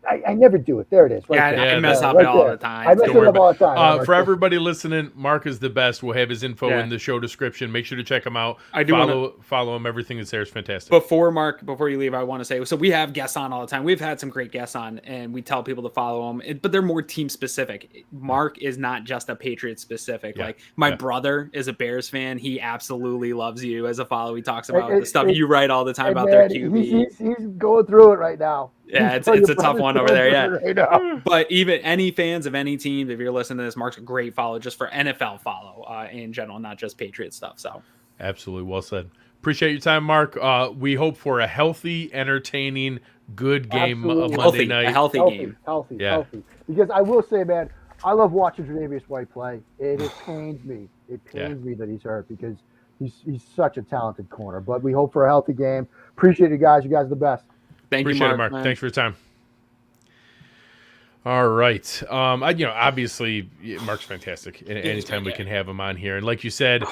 I never do it. There it is. Right I mess up right all there. the time. I mess it up all the time. For everybody listening, Mark is the best. We'll have his info in the show description. Make sure to check him out. I do follow him. Everything that's there is fantastic. Before you leave, I want to say, so we have guests on all the time. We've had some great guests on, and we tell people to follow them, but they're more team specific. Mark is not just a Patriots specific. Like my brother is a Bears fan. He absolutely loves you as a follow. He talks about the stuff you write all the time about their QB. He's going through it right now. Yeah, it's a tough one over there. Yeah. Right, but even any fans of any team, if you're listening to this, Mark's a great follow just for NFL follow in general, not just Patriots stuff. So absolutely, well said. Appreciate your time, Mark. We hope for a healthy, entertaining, good game of Monday night. A healthy game. Healthy. Because I will say, man, I love watching Tre'Davious White play. It pains me. It pains me that he's hurt because he's such a talented corner. But we hope for a healthy game. Appreciate you guys. You guys are the best. Appreciate it, Mark. Thanks for your time. All right. Obviously, Mark's fantastic. Anytime we can have him on here. And like you said,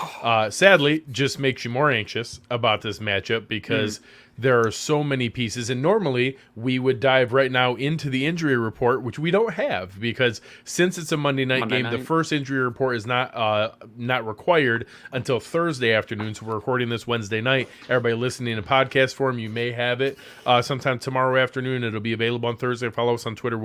sadly, just makes you more anxious about this matchup because there are so many pieces. And normally, we would dive right now into the injury report, which we don't have because since it's a Monday night game, the first injury report is not required until Thursday afternoon. So we're recording this Wednesday night. Everybody listening in podcast form, you may have it sometime tomorrow afternoon. It'll be available on Thursday. Follow us on Twitter.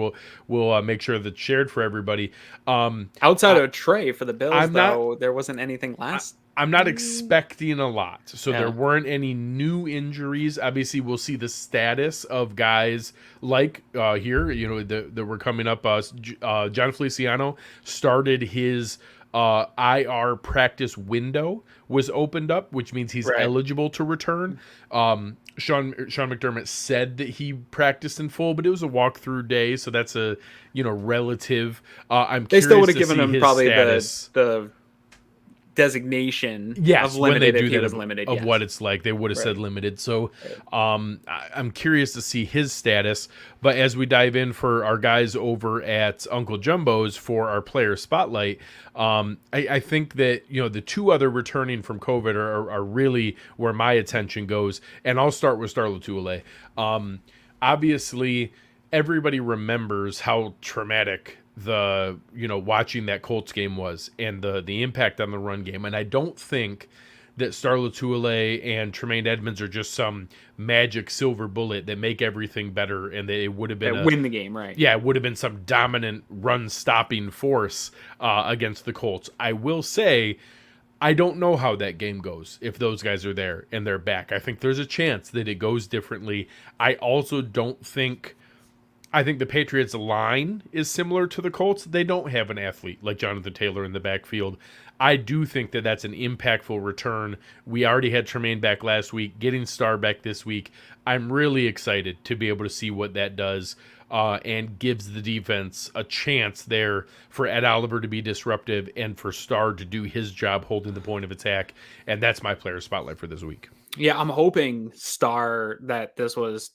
We'll make sure that's shared for everybody. Outside of Trey for the Bills, there wasn't anything last. I'm not expecting a lot. So there weren't any new injuries. Obviously, we'll see the status of guys like here, that were coming up. John Feliciano started his IR practice window was opened up, which means he's eligible to return. Sean McDermott said that he practiced in full, but it was a walkthrough day, so that's a relative. They still would have given him probably the designation of limited if he was limited. Of what it's like. They would have said limited. So I'm curious to see his status. But as we dive in for our guys over at Uncle Jumbo's for our player spotlight, I think that the two other returning from COVID are really where my attention goes. And I'll start with Star Lotule. Obviously, everybody remembers how traumatic watching that Colts game was and the impact on the run game. And I don't think that Star Lotule and Tremaine Edmonds are just some magic silver bullet that make everything better and that it would have been win the game, right? Yeah, it would have been some dominant run stopping force against the Colts. I will say I don't know how that game goes if those guys are there and they're back. I think there's a chance that it goes differently. I also don't think I think the Patriots line is similar to the Colts. They don't have an athlete like Jonathan Taylor in the backfield. I do think that that's an impactful return. We already had Tremaine back last week, getting Starr back this week. I'm really excited to be able to see what that does and gives the defense a chance there for Ed Oliver to be disruptive and for Starr to do his job holding the point of attack. And that's my player spotlight for this week. Yeah, I'm hoping Starr that this was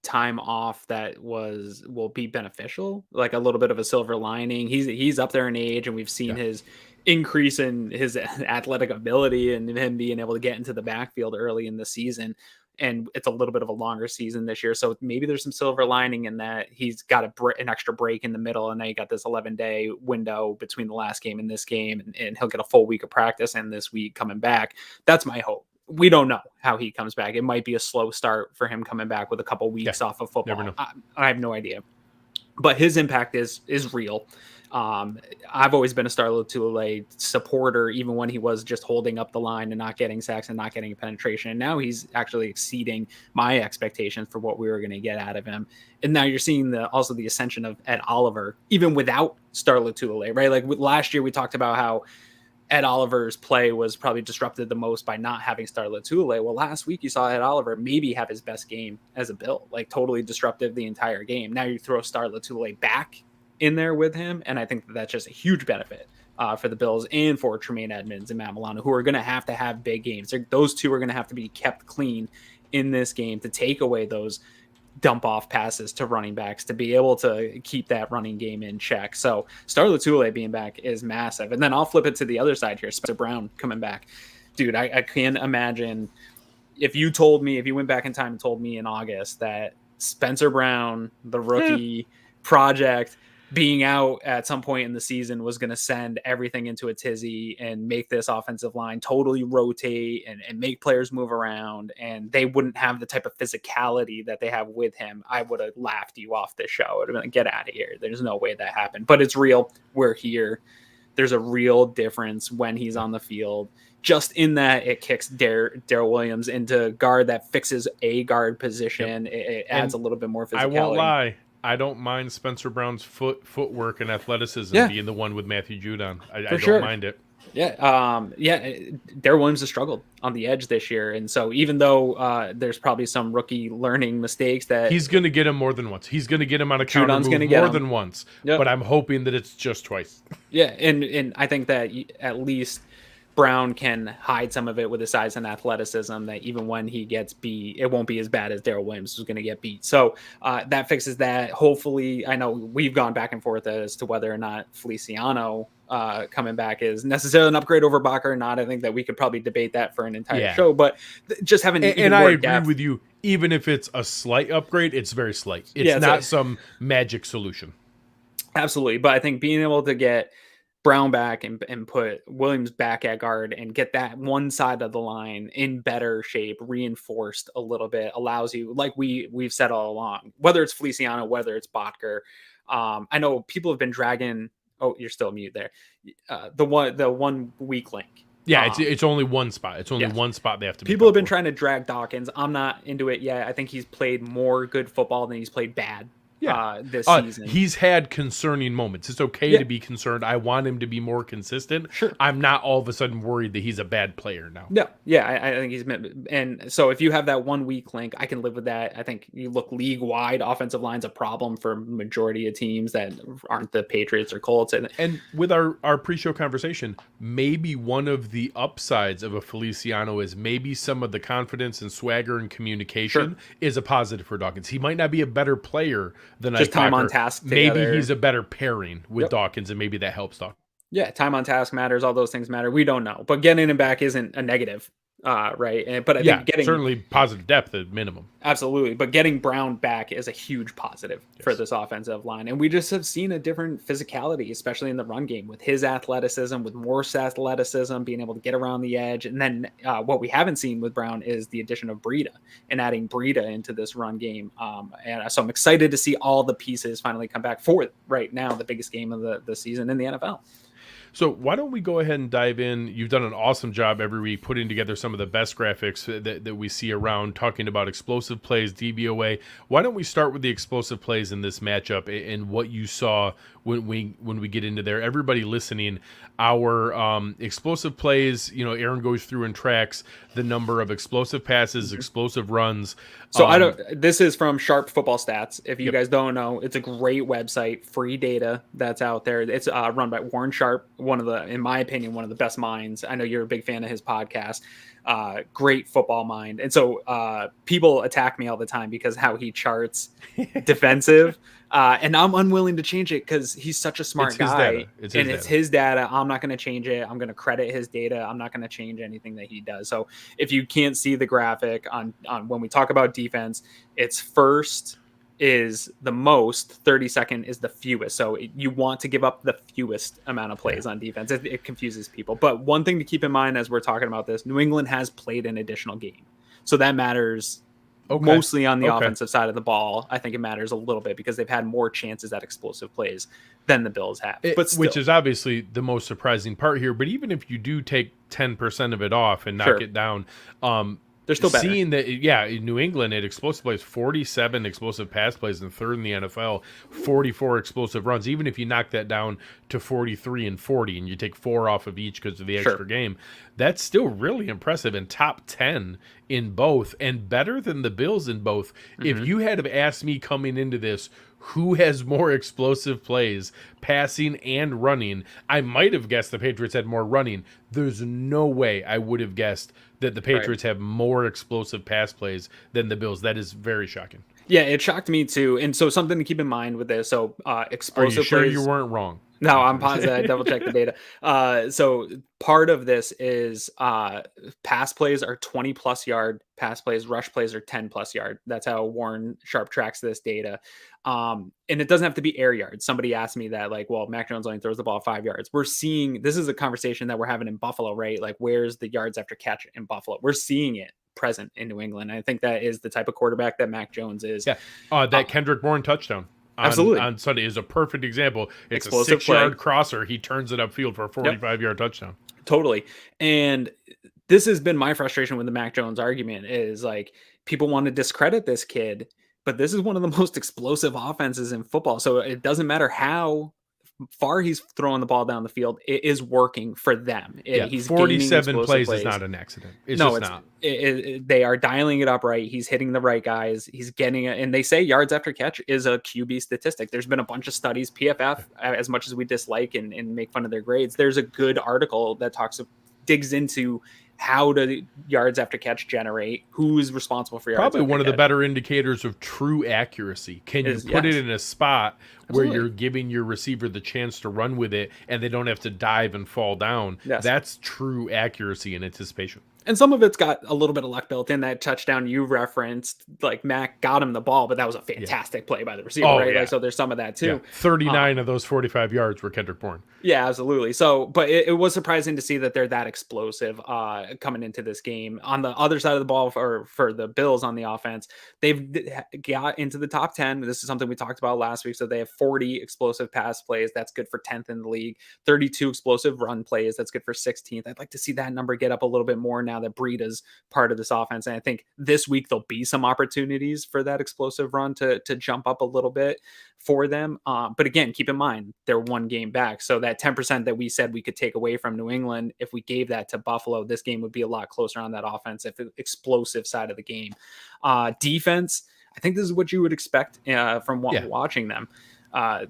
time off that will be beneficial, like a little bit of a silver lining. He's up there in age, and we've seen his increase in his athletic ability and him being able to get into the backfield early in the season. And it's a little bit of a longer season this year, so maybe there's some silver lining in that he's got an extra break in the middle, and now you got this 11-day window between the last game and this game, and he'll get a full week of practice and this week coming back. That's my hope. We don't know how he comes back. It might be a slow start for him coming back with a couple weeks off of football. Never know. I have no idea, but his impact is real. I've always been a Star Lotule supporter, even when he was just holding up the line and not getting sacks and not getting penetration. And now he's actually exceeding my expectations for what we were going to get out of him. And now you're seeing also the ascension of Ed Oliver, even without Star Lotule, right? Like last year, we talked about how Ed Oliver's play was probably disrupted the most by not having Star Lotule. Well, last week you saw Ed Oliver maybe have his best game as a Bill, like totally disruptive the entire game. Now you throw Star Lotule back in there with him, and I think that's just a huge benefit for the Bills and for Tremaine Edmonds and Matt Milano, who are going to have big games. Those two are going to have to be kept clean in this game to take away those dump off passes to running backs, to be able to keep that running game in check. So Star Lotule being back is massive. And then I'll flip it to the other side here. Spencer Brown coming back. Dude, I can't imagine if you went back in time and told me in August that Spencer Brown, the rookie project, being out at some point in the season was going to send everything into a tizzy and make this offensive line totally rotate and make players move around, and they wouldn't have the type of physicality that they have with him, I would have laughed you off this show. I would have been like, get out of here. There's no way that happened. But it's real. We're here. There's a real difference when he's on the field. Just in that it kicks Darrell Williams into guard that fixes a guard position. Yep. It adds a little bit more physicality. I won't lie. I don't mind Spencer Brown's footwork and athleticism being the one with Matthew Judon. I don't mind it. Yeah. Darrell Williams has struggled on the edge this year. And so even though there's probably some rookie learning mistakes that he's going to get him more than once. He's going to get him on a counter move more than once, but I'm hoping that it's just twice. Yeah. And I think that at least Brown can hide some of it with his size and athleticism, that even when he gets beat, it won't be as bad as Darrell Williams was going to get beat. So that fixes that. Hopefully, I know we've gone back and forth as to whether or not Feliciano coming back is necessarily an upgrade over Bakker or not. I think that we could probably debate that for an entire show, but just having and I agree with you. Even if it's a slight upgrade, it's very slight. It's not some magic solution. Absolutely. But I think being able to get Brown back and put Williams back at guard and get that one side of the line in better shape, reinforced a little bit, allows you, like we've said all along, whether it's Feliciano, whether it's Bakker. I know people have been dragging. Oh, you're still mute there. The 1 week link. Yeah, it's only one spot. It's only one spot they have to. People have been trying to drag Dawkins. I'm not into it yet. I think he's played more good football than he's played bad. This season. He's had concerning moments. It's okay to be concerned. I want him to be more consistent. Sure. I'm not all of a sudden worried that he's a bad player now. No. Yeah, I think he's and so if you have that 1 week link, I can live with that. I think you look league wide, offensive line's a problem for majority of teams that aren't the Patriots or Colts. And with our pre-show conversation, maybe one of the upsides of a Feliciano is maybe some of the confidence and swagger and communication is a positive for Dawkins. He might not be a better player than just time on task together. Maybe he's a better pairing with Dawkins, and maybe that helps Dawkins. Yeah, time on task matters. All those things matter. We don't know, but getting him back isn't a negative, right? But I think getting certainly positive depth at minimum. Absolutely, but getting Brown back is a huge positive for this offensive line, and we just have seen a different physicality, especially in the run game, with his athleticism, with Morse's athleticism, being able to get around the edge, and then what we haven't seen with Brown is the addition of Breida and adding Breida into this run game, and so I'm excited to see all the pieces finally come back for right now the biggest game of the season in the NFL. So why don't we go ahead and dive in? You've done an awesome job every week putting together some of the best graphics that we see around, talking about explosive plays, DVOA. Why don't we start with the explosive plays in this matchup and what you saw when we get into there? Everybody listening, our explosive plays, Aaron goes through and tracks the number of explosive passes, explosive runs. So this is from Sharp Football Stats. If you guys don't know, it's a great website, free data that's out there. It's run by Warren Sharp, in my opinion, one of the best minds. I know you're a big fan of his podcast. Great football mind. And so people attack me all the time because how he charts defensive. And I'm unwilling to change it because he's such a smart guy. It's his data. I'm not going to change it. I'm going to credit his data. I'm not going to change anything that he does. So if you can't see the graphic on when we talk about defense, it's first is the most, 32nd is the fewest. So you want to give up the fewest amount of plays on defense. It confuses people. But one thing to keep in mind as we're talking about this, New England has played an additional game. So that matters mostly on the offensive side of the ball. I think it matters a little bit because they've had more chances at explosive plays than the Bills have. But still, which is obviously the most surprising part here. But even if you do take 10% of it off and knock it down, they're still better. Seeing that, in New England, at explosive plays, 47 explosive pass plays and third in the NFL, 44 explosive runs. Even if you knock that down to 43 and 40 and you take 4 off of each because of the extra game, that's still really impressive and top 10 in both and better than the Bills in both. If you had have asked me coming into this, who has more explosive plays, passing and running, I might have guessed the Patriots had more running. There's no way I would have guessed that the Patriots have more explosive pass plays than the Bills. That is very shocking. Yeah, it shocked me too. And so something to keep in mind with this. So explosive Are you sure plays, you weren't wrong? No, I'm positive. I double checked the data. So part of this is pass plays are 20 plus yard pass plays, rush plays are 10 plus yard. That's how Warren Sharp tracks this data. And it doesn't have to be air yards. Somebody asked me that, like, well, Mac Jones only throws the ball 5 yards. We're seeing, this is a conversation that we're having in Buffalo, right? Like, where's the yards after catch in Buffalo? We're seeing it present in New England. I think that is the type of quarterback that Mac Jones is. Yeah. That Kendrick Bourne touchdown. Absolutely. On Sunday is a perfect example. It's explosive a 6-yard crosser. He turns it upfield for a 45-yard touchdown. Totally. And this has been my frustration with the Mac Jones argument is, like, people want to discredit this kid, but this is one of the most explosive offenses in football. So it doesn't matter how far he's throwing the ball down the field, it is working for them. He's 47 plays is not an accident. It's not. They are dialing it up right. He's hitting the right guys. He's getting it. And they say yards after catch is a QB statistic. There's been a bunch of studies, PFF, as much as we dislike and make fun of their grades, there's a good article that digs into how do yards after catch generate, who's responsible for yards probably after one catch. Of the better indicators of true accuracy. Can you put it in a spot where you're giving your receiver the chance to run with it and they don't have to dive and fall down? That's true accuracy and anticipation. And some of it's got a little bit of luck built in. That touchdown you referenced, like, Mac got him the ball, but that was a fantastic play by the receiver, right? Yeah. Like, so there's some of that too. 39 of those 45 yards were Kendrick Bourne. Yeah, absolutely. So, but it was surprising to see that they're that explosive coming into this game. On the other side of the ball for the Bills on the offense, they've got into the top 10. This is something we talked about last week. So they have 40 explosive pass plays. That's good for 10th in the league. 32 explosive run plays. That's good for 16th. I'd like to see that number get up a little bit more now that Breida's part of this offense. And I think this week there'll be some opportunities for that explosive run to jump up a little bit for them. But again, keep in mind, they're one game back. So that 10% that we said we could take away from New England, if we gave that to Buffalo, this game would be a lot closer on that offensive, explosive side of the game. Defense, I think this is what you would expect from watching them.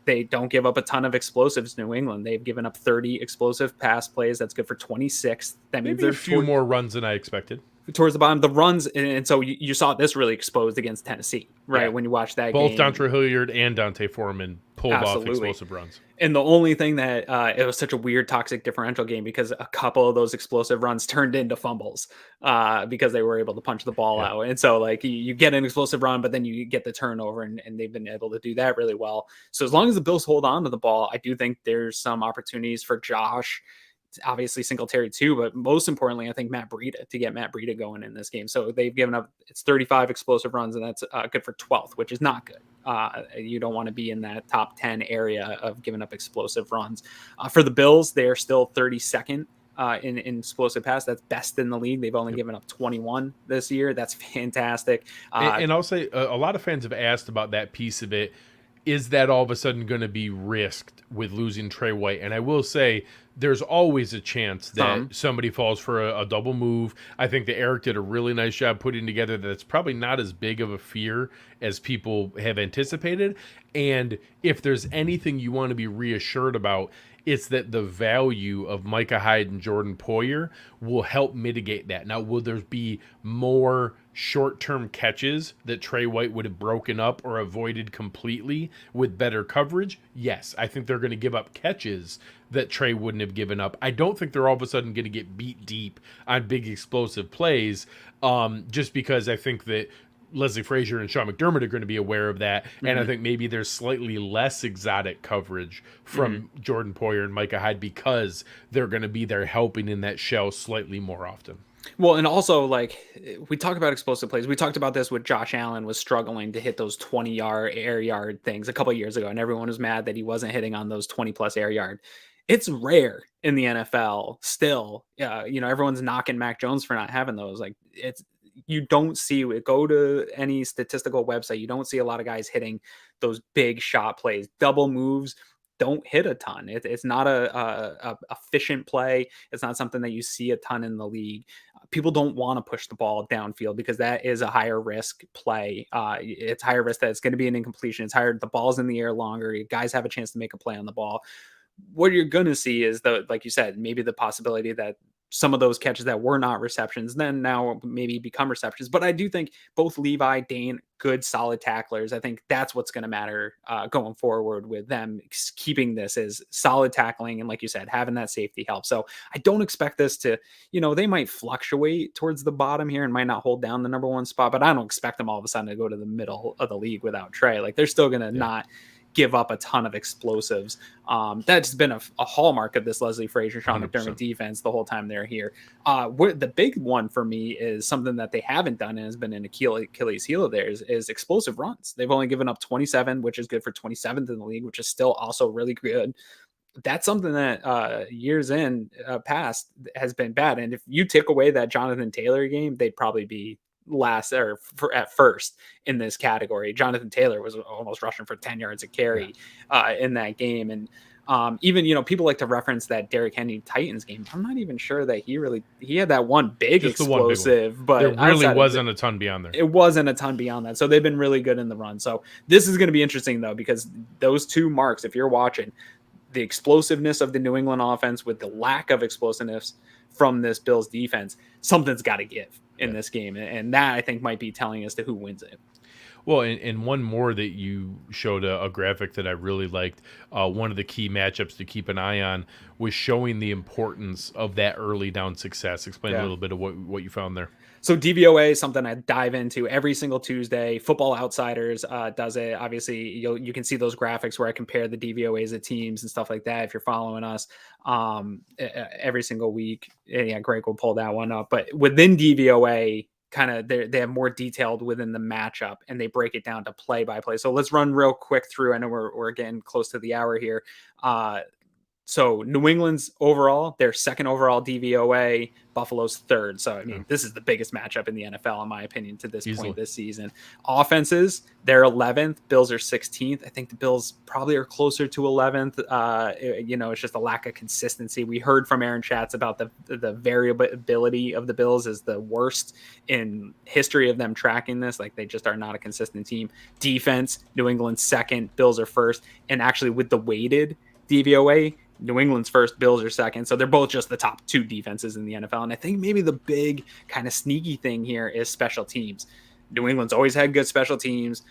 They don't give up a ton of explosives. New England, they've given up 30 explosive pass plays. That's good for 26th. That means maybe a few more runs than I expected. Towards the bottom, the runs, and so you saw this really exposed against Tennessee, right? Yeah. When you watch that both game. Both Dontre Hilliard and Dante Foreman pulled off explosive runs. And the only thing that it was such a weird toxic differential game because a couple of those explosive runs turned into fumbles because they were able to punch the ball out. And so, like, you get an explosive run, but then you get the turnover, and they've been able to do that really well. So as long as the Bills hold on to the ball, I do think there's some opportunities for Josh. Obviously Singletary too, but most importantly, I think Matt Breida going in this game. So they've given up, it's 35 explosive runs, and that's good for 12th, which is not good. You don't want to be in that top 10 area of giving up explosive runs. For the Bills, they're still 32nd in explosive pass. That's best in the league. They've only given up 21 this year. That's fantastic. And I'll say a lot of fans have asked about that piece of it. Is that all of a sudden going to be risked with losing Trey White? And I will say there's always a chance that somebody falls for a double move. I think that Eric did a really nice job putting together that's probably not as big of a fear as people have anticipated. And if there's anything you want to be reassured about, it's that the value of Micah Hyde and Jordan Poyer will help mitigate that. Now, will there be more short-term catches that Trey White would have broken up or avoided completely with better coverage? Yes, I think they're going to give up catches that Trey wouldn't have given up. I don't think they're all of a sudden going to get beat deep on big explosive plays, just because I think that Leslie Frazier and Sean McDermott are going to be aware of that. And I think maybe there's slightly less exotic coverage from Jordan Poyer and Micah Hyde because they're going to be there helping in that shell slightly more often. Well, and also, like, we talk about explosive plays. We talked about this with Josh Allen was struggling to hit those 20-yard air yard things a couple of years ago, and everyone was mad that he wasn't hitting on those 20-plus air yard. It's rare in the NFL still. Everyone's knocking Mac Jones for not having those. Like, you don't see it. Go to any statistical website. You don't see a lot of guys hitting those big shot plays. Double moves don't hit a ton. It's not a efficient play. It's not something that you see a ton in the league. People don't want to push the ball downfield because that is a higher risk play. It's higher risk that it's going to be an incompletion. It's higher. The ball's in the air longer. Guys have a chance to make a play on the ball. What you're going to see is, like you said, maybe the possibility that some of those catches that were not receptions then now maybe become receptions. But I do think both Levi, Dane, good, solid tacklers. I think that's what's going to matter going forward with them keeping this as solid tackling. And like you said, having that safety help. So I don't expect this to, they might fluctuate towards the bottom here and might not hold down the number one spot, but I don't expect them all of a sudden to go to the middle of the league without Trey. Like they're still going to not give up a ton of explosives. That's been a hallmark of this Leslie Frazier, Sean 100%. McDermott defense the whole time they're here. The big one for me is something that they haven't done and has been an Achilles heel of theirs is explosive runs. They've only given up 27, which is good for 27th in the league, which is still also really good. That's something that years in past has been bad. And if you take away that Jonathan Taylor game, they'd probably be last or at first in this category. Jonathan Taylor was almost rushing for 10 yards a carry in that game. And even, people like to reference that Derrick Henry Titans game. I'm not even sure that he had that one big just explosive, but there really wasn't a ton beyond there. It wasn't a ton beyond that. So they've been really good in the run. So this is going to be interesting though, because those two marks, if you're watching, the explosiveness of the New England offense with the lack of explosiveness from this Bills defense, something's got to give in this game. And that I think might be telling us to who wins it. Well, and one more that you showed a graphic that I really liked. One of the key matchups to keep an eye on was showing the importance of that early down success. Explain a little bit of what you found there. So DVOA is something I dive into every single Tuesday. Football Outsiders does it. Obviously, you can see those graphics where I compare the DVOAs of teams and stuff like that. If you're following us every single week, yeah, Greg will pull that one up. But within DVOA, kind of they have more detailed within the matchup and they break it down to play by play. So let's run real quick through. I know we're getting close to the hour here. So New England's overall, their second overall DVOA, Buffalo's third. So, I mean, this is the biggest matchup in the NFL, in my opinion, to this point this season. Offenses, they're 11th. Bills are 16th. I think the Bills probably are closer to 11th. It's just a lack of consistency. We heard from Aaron Schatz about the variability of the Bills is the worst in history of them tracking this. Like, they just are not a consistent team. Defense, New England's second. Bills are first. And actually, with the weighted DVOA, New England's first, Bills are second. So they're both just the top two defenses in the NFL. And I think maybe the big kind of sneaky thing here is special teams. New England's always had good special teams.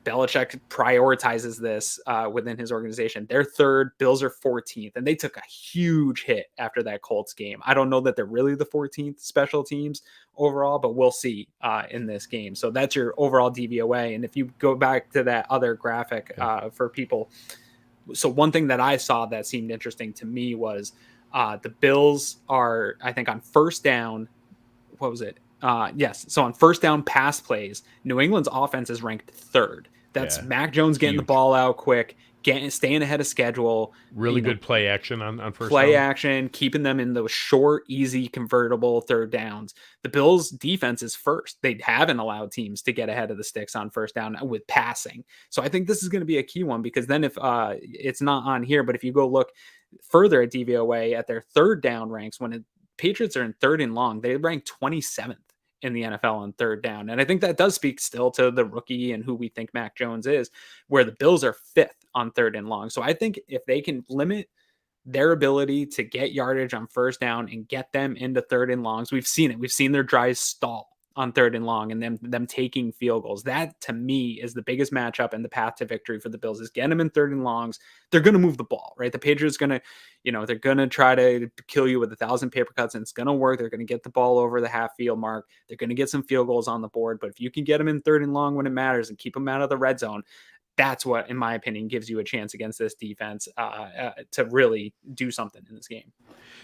Belichick prioritizes this within his organization. They're third, Bills are 14th, and they took a huge hit after that Colts game. I don't know that they're really the 14th special teams overall, but we'll see in this game. So that's your overall DVOA. And if you go back to that other graphic for people, so one thing that I saw that seemed interesting to me was the Bills are, I think, on first down. What was it? Yes. So on first down pass plays, New England's offense is ranked third. That's Mac Jones getting the ball out quick, staying ahead of schedule. Really good play action on first play down. action, keeping them in those short, easy, convertible third downs. The Bills' defense is first. They haven't allowed teams to get ahead of the sticks on first down with passing. So I think this is going to be a key one, because then if it's not on here, but if you go look further at DVOA at their third down ranks, when Patriots are in third and long, they rank 27th in the NFL on third down. And I think that does speak still to the rookie and who we think Mac Jones is, where the Bills are fifth on third and long. So I think if they can limit their ability to get yardage on first down and get them into third and longs, we've seen it. We've seen their drives stall on third and long, and them taking field goals. That to me is the biggest matchup and the path to victory for the Bills, is get them in third and longs. They're going to move the ball, right? The Patriots going to, they're going to try to kill you with 1,000 paper cuts, and it's going to work. They're going to get the ball over the half field mark. They're going to get some field goals on the board. But if you can get them in third and long when it matters and keep them out of the red zone, that's what, in my opinion, gives you a chance against this defense to really do something in this game.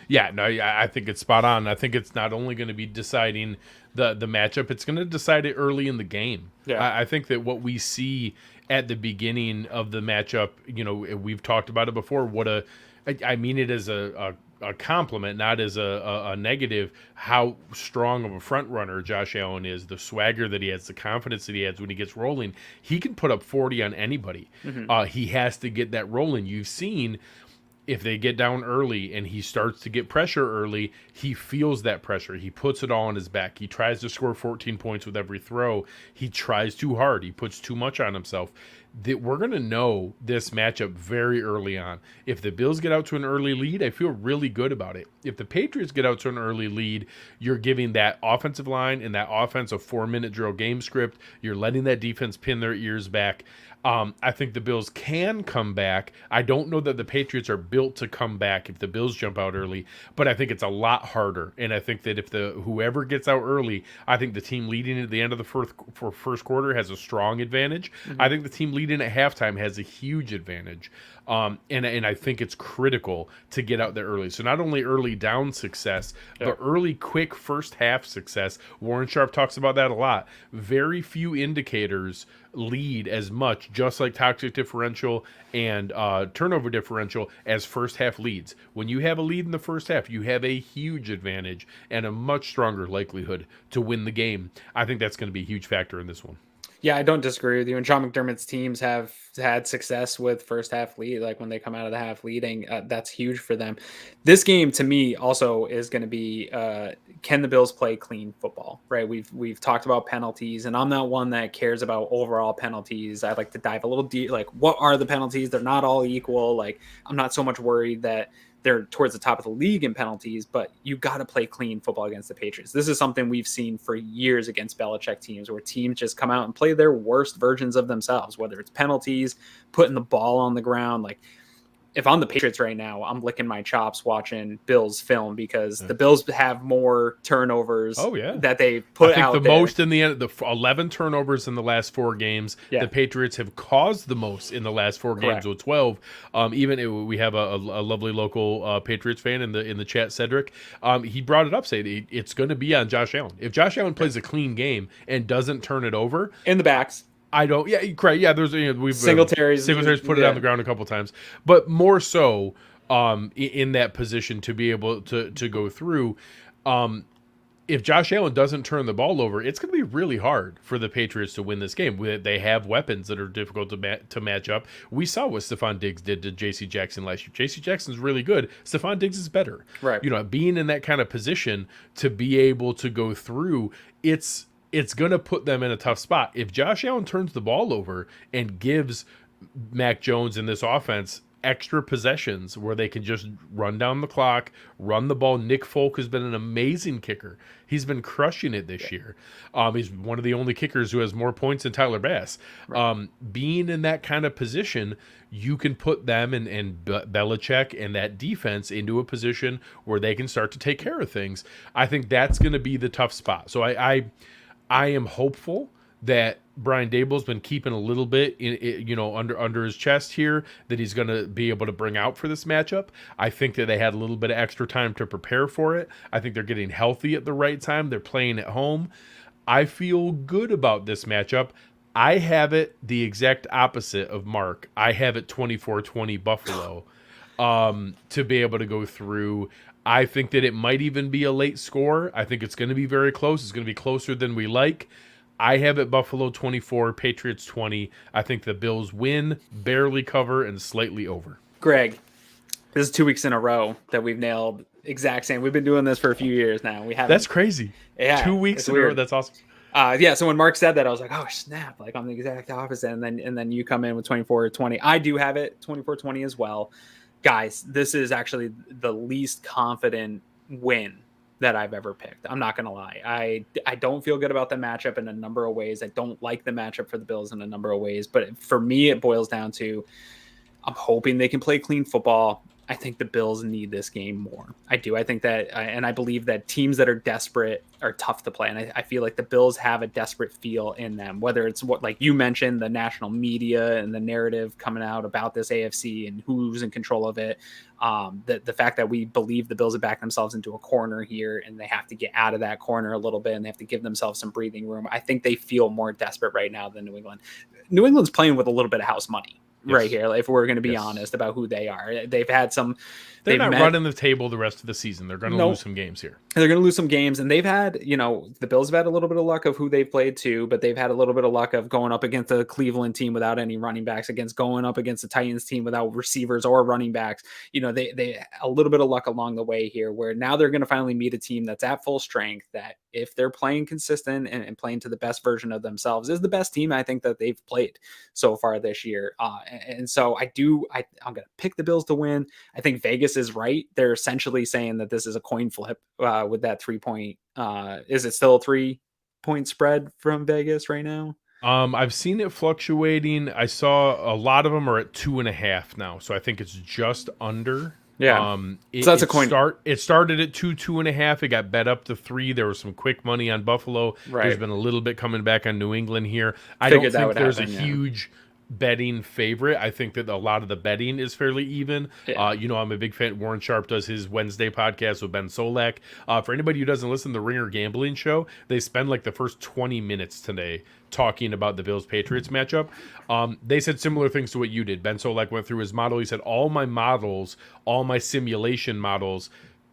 Yeah, no, I think it's spot on. I think it's not only going to be deciding the matchup, it's going to decide it early in the game. Yeah. I think that what we see at the beginning of the matchup, we've talked about it before, I mean it as a compliment, not as a negative, how strong of a front runner Josh Allen is, the swagger that he has, the confidence that he has when he gets rolling. He can put up 40 on anybody. Mm-hmm. He has to get that rolling. You've seen, if they get down early and he starts to get pressure early, he feels that pressure. He puts it all on his back. He tries to score 14 points with every throw. He tries too hard. He puts too much on himself. That we're going to know this matchup very early on. If the Bills get out to an early lead, I feel really good about it. If the Patriots get out to an early lead, you're giving that offensive line and that offense a 4-minute drill game script. You're letting that defense pin their ears back. I think the Bills can come back. I don't know that the Patriots are built to come back if the Bills jump out early, but I think it's a lot harder. And I think that if whoever gets out early, I think the team leading at the end of the first quarter has a strong advantage. Mm-hmm. I think the team leading at halftime has a huge advantage. And I think it's critical to get out there early. So not only early down success, but early quick first half success. Warren Sharp talks about that a lot. Very few indicators lead as much, just like toxic differential and turnover differential, as first half leads. When you have a lead in the first half, you have a huge advantage and a much stronger likelihood to win the game. I think that's going to be a huge factor in this one. Yeah, I don't disagree with you. And Sean McDermott's teams have had success with first half lead. Like when they come out of the half leading, that's huge for them. This game to me also is going to be, can the Bills play clean football, right? We've talked about penalties, and I'm not one that cares about overall penalties. I like to dive a little deep. Like, what are the penalties? They're not all equal. Like, I'm not so much worried that they're towards the top of the league in penalties, but you got to play clean football against the Patriots. This is something we've seen for years against Belichick teams, where teams just come out and play their worst versions of themselves, whether it's penalties, putting the ball on the ground. Like, if I'm the Patriots right now, I'm licking my chops watching Bills film, because the Bills have more turnovers that they put out there. Most in the end, the 11 turnovers in the last 4 games. Yeah. The Patriots have caused the most in the last 4 games with 12. We have a lovely local Patriots fan in the chat, Cedric. He brought it up, saying it's going to be on Josh Allen. If Josh Allen plays a clean game and doesn't turn it over in the backs. I don't. Yeah, correct. Yeah, there's we've Singletary's put it on the ground a couple times, but more so in that position to be able to go through. If Josh Allen doesn't turn the ball over, it's going to be really hard for the Patriots to win this game. They have weapons that are difficult to match up. We saw what Stephon Diggs did to J.C. Jackson last year. J.C. Jackson's really good. Stephon Diggs is better. Right. Being in that kind of position to be able to go through, it's going to put them in a tough spot. If Josh Allen turns the ball over and gives Mac Jones in this offense extra possessions where they can just run down the clock, run the ball. Nick Folk has been an amazing kicker. He's been crushing it this year. He's one of the only kickers who has more points than Tyler Bass. Right. Being in that kind of position, you can put them and Belichick and that defense into a position where they can start to take care of things. I think that's going to be the tough spot. So I am hopeful that Brian Daboll's been keeping a little bit under his chest here, that he's going to be able to bring out for this matchup. I think that they had a little bit of extra time to prepare for it. I think they're getting healthy at the right time. They're playing at home. I feel good about this matchup. I have it the exact opposite of Mark. I have it 24-20 Buffalo to be able to go through. I think that it might even be a late score. I think it's going to be very close. It's going to be closer than we like. I have it Buffalo 24, Patriots 20. I think the Bills win, barely cover, and slightly over. Greg, this is 2 weeks in a row that we've nailed exact same. We've been doing this for a few years now. We haven't. That's crazy. Yeah, 2 weeks in a row. That's awesome. So when Mark said that, I was like, oh, snap. Like, I'm the exact opposite. And then you come in with 24-20. I do have it 24-20 as well. Guys, this is actually the least confident win that I've ever picked. I'm not going to lie. I don't feel good about the matchup in a number of ways. I don't like the matchup for the Bills in a number of ways. But for me, it boils down to I'm hoping they can play clean football. I think the Bills need this game more. I do. I think that, and I believe that teams that are desperate are tough to play. And I feel like the Bills have a desperate feel in them, whether it's what, like you mentioned, the national media and the narrative coming out about this AFC and who's in control of it. The fact that we believe the Bills have backed themselves into a corner here and they have to get out of that corner a little bit and they have to give themselves some breathing room. I think they feel more desperate right now than New England. New England's playing with a little bit of house money. Right here, if we're going to be honest about who they are. They've had some... They're not running the table the rest of the season. They're going to lose some games here. They're going to lose some games, and they've had, the Bills have had a little bit of luck of who they've played too, but they've had a little bit of luck of going up against the Cleveland team without any running backs, going up against the Titans team without receivers or running backs. They a little bit of luck along the way here, where now they're going to finally meet a team that's at full strength, that if they're playing consistent and playing to the best version of themselves, is the best team I think that they've played so far this year. And so I'm going to pick the Bills to win. I think Vegas is right. They're essentially saying that this is a coin flip with that 3-point. Is it still a 3-point spread from Vegas right now? I've seen it fluctuating. I saw a lot of them are at 2.5 now, so I think it's just under. Yeah. So that's a coin. It started at 2.5. It got bet up to 3. There was some quick money on Buffalo. Right. There's been a little bit coming back on New England here. I don't think there's a huge betting favorite. I think that a lot of the betting is fairly even. Yeah. I'm a big fan. Warren Sharp does his Wednesday podcast with Ben Solak. For anybody who doesn't listen to the Ringer Gambling Show, they spend like the first 20 minutes today talking about the Bills-Patriots matchup. They said similar things to what you did. Ben Solak went through his model. He said, all my simulation models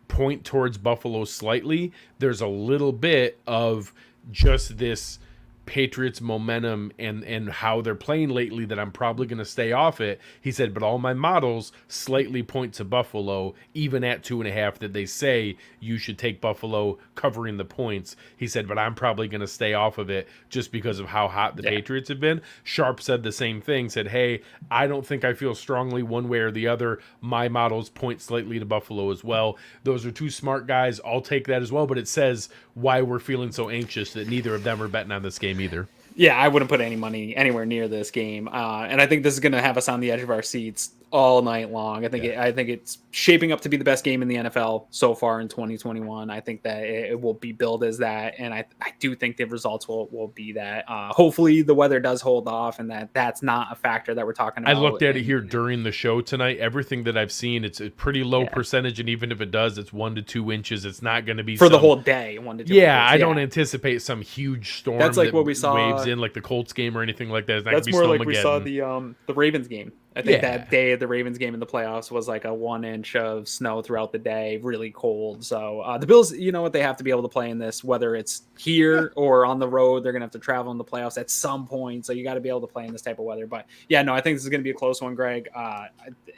point towards Buffalo slightly. There's a little bit of just this Patriots momentum and how they're playing lately that I'm probably going to stay off it. He said, but all my models slightly point to Buffalo, even at 2.5, that they say you should take Buffalo covering the points. He said, but I'm probably going to stay off of it just because of how hot the Patriots have been. Sharp said the same thing, said, hey, I don't think I feel strongly one way or the other. My models point slightly to Buffalo as well. Those are two smart guys. I'll take that as well, but it says why we're feeling so anxious that neither of them are betting on this game either. Yeah, I wouldn't put any money anywhere near this game, and I think this is going to have us on the edge of our seats all night long. I think it's shaping up to be the best game in the NFL so far in 2021. I think that it will be billed as that, and I do think the results will be that. Hopefully, the weather does hold off, and that's not a factor that we're talking about. I looked at it here during the show tonight. Everything that I've seen, it's a pretty low percentage, and even if it does, it's 1 to 2 inches. It's not going to be for the whole day. 1 to 2 inches. I don't anticipate some huge storm. That's like what we saw. Waves in like the Colts game or anything like that. It's not that's gonna be more like Snowmageddon. We saw the Ravens game. I think that day of the Ravens game in the playoffs was like a 1 inch of snow throughout the day, really cold. So the Bills, they have to be able to play in this, whether it's here or on the road. They're going to have to travel in the playoffs at some point. So you got to be able to play in this type of weather. But I think this is going to be a close one, Greg.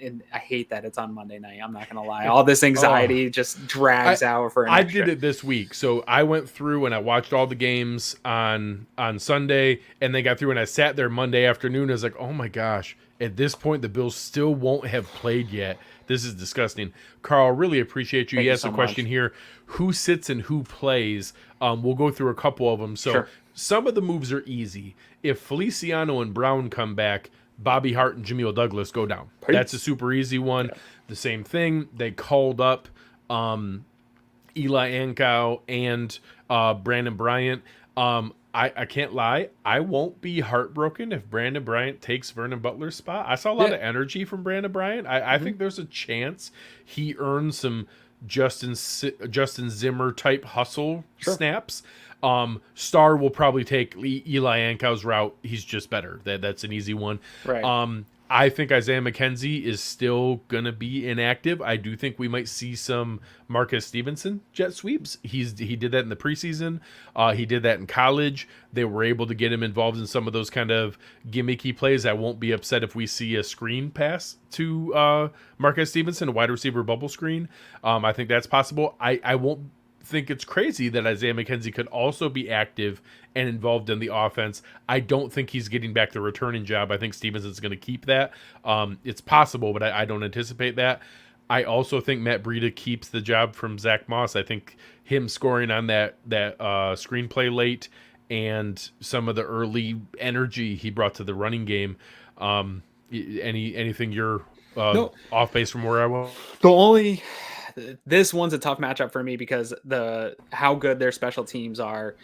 And I hate that it's on Monday night. I'm not going to lie. All this anxiety just drags out for an extra. I did it this week. So I went through and I watched all the games on Sunday, and they got through, and I sat there Monday afternoon. I was like, oh my gosh. At this point, the Bills still won't have played yet. This is disgusting. Carl, really appreciate you. He asked a question here. Who sits and who plays? We'll go through a couple of them. So some of the moves are easy. If Feliciano and Brown come back, Bobby Hart and Jameer Douglas go down. That's a super easy one. Yeah. The same thing. They called up Eli Ankow and Brandon Bryant. I can't lie. I won't be heartbroken if Brandon Bryant takes Vernon Butler's spot. I saw a lot of energy from Brandon Bryant. I think there's a chance he earns some Justin Zimmer type hustle snaps. Star will probably take Eli Ankow's route. He's just better. That's an easy one. Right. I think Isaiah McKenzie is still going to be inactive. I do think we might see some Marcus Stevenson jet sweeps. He did that in the preseason. He did that in college. They were able to get him involved in some of those kind of gimmicky plays. I won't be upset if we see a screen pass to Marcus Stevenson, a wide receiver bubble screen. I think that's possible. I won't think it's crazy that Isaiah McKenzie could also be active and involved in the offense. I don't think he's getting back the returning job. I think Stevenson's going to keep that. It's possible, but I don't anticipate that. I also think Matt Breida keeps the job from Zach Moss. I think him scoring on that screenplay late and some of the early energy he brought to the running game. Anything you're off base from where I was? This one's a tough matchup for me because how good their special teams are.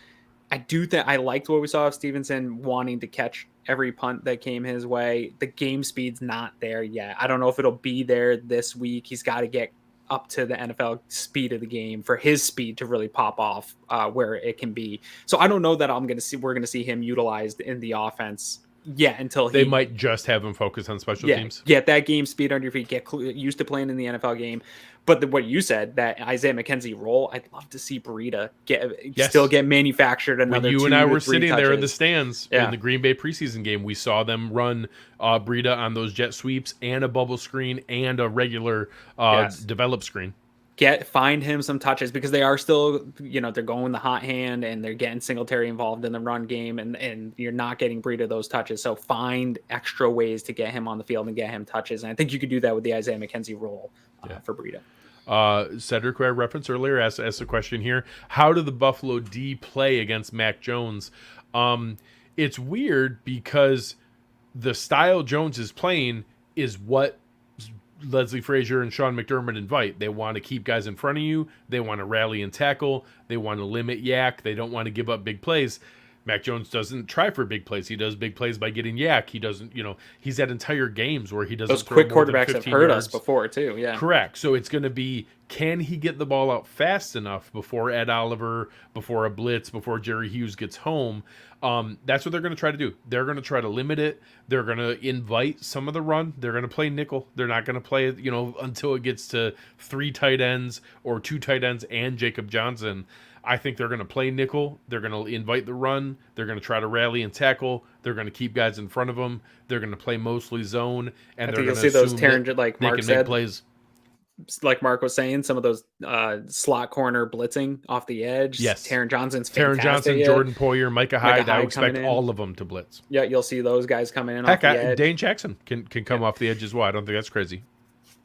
I do think I liked what we saw of Stevenson wanting to catch every punt that came his way. The game speed's not there yet. I don't know if it'll be there this week. He's got to get up to the NFL speed of the game for his speed to really pop off where it can be. So I don't know that we're going to see him utilized in the offense. Yeah, until they might just have him focus on special teams. Get that game speed under your feet, get used to playing in the NFL game. But what you said, that Isaiah McKenzie role, I'd love to see Breida still get manufactured another. When you 2 and I were to 3 sitting touches. there in the stands in the Green Bay preseason game, we saw them run Breida on those jet sweeps and a bubble screen and a regular develop screen. Find him some touches because they are still, they're going the hot hand and they're getting Singletary involved in the run game and you're not getting Breida those touches. So find extra ways to get him on the field and get him touches. And I think you could do that with the Isaiah McKenzie role for Breida. Cedric, who I referenced earlier, asked a question here. How do the Buffalo D play against Mac Jones? It's weird because the style Jones is playing is what Leslie Frazier and Sean McDermott invite. They want to keep guys in front of you. They want to rally and tackle. They want to limit yak. They don't want to give up big plays. Mac Jones doesn't try for big plays. He does big plays by getting yak. He doesn't, he's had entire games where he doesn't. Those quick quarterbacks have hurt us before too. Yeah, correct. So it's going to be, can he get the ball out fast enough before Ed Oliver, before a blitz, before Jerry Hughes gets home? That's what they're going to try to do. They're going to try to limit it. They're going to invite some of the run. They're going to play nickel. They're not going to play it, until it gets to 3 tight ends or 2 tight ends and Jacob Johnson. I think they're going to play nickel. They're going to invite the run. They're going to try to rally and tackle. They're going to keep guys in front of them. They're going to play mostly zone, and they're going to see those like Mark said, plays. Like Mark was saying, some of those slot corner blitzing off the edge. Yes, Taron Johnson's fantastic. Taron Johnson, Jordan Poyer, Micah Hyde. I expect all of them to blitz. Yeah, you'll see those guys coming in. Heck, off the edge. Dane Jackson can come off the edge as well. I don't think that's crazy.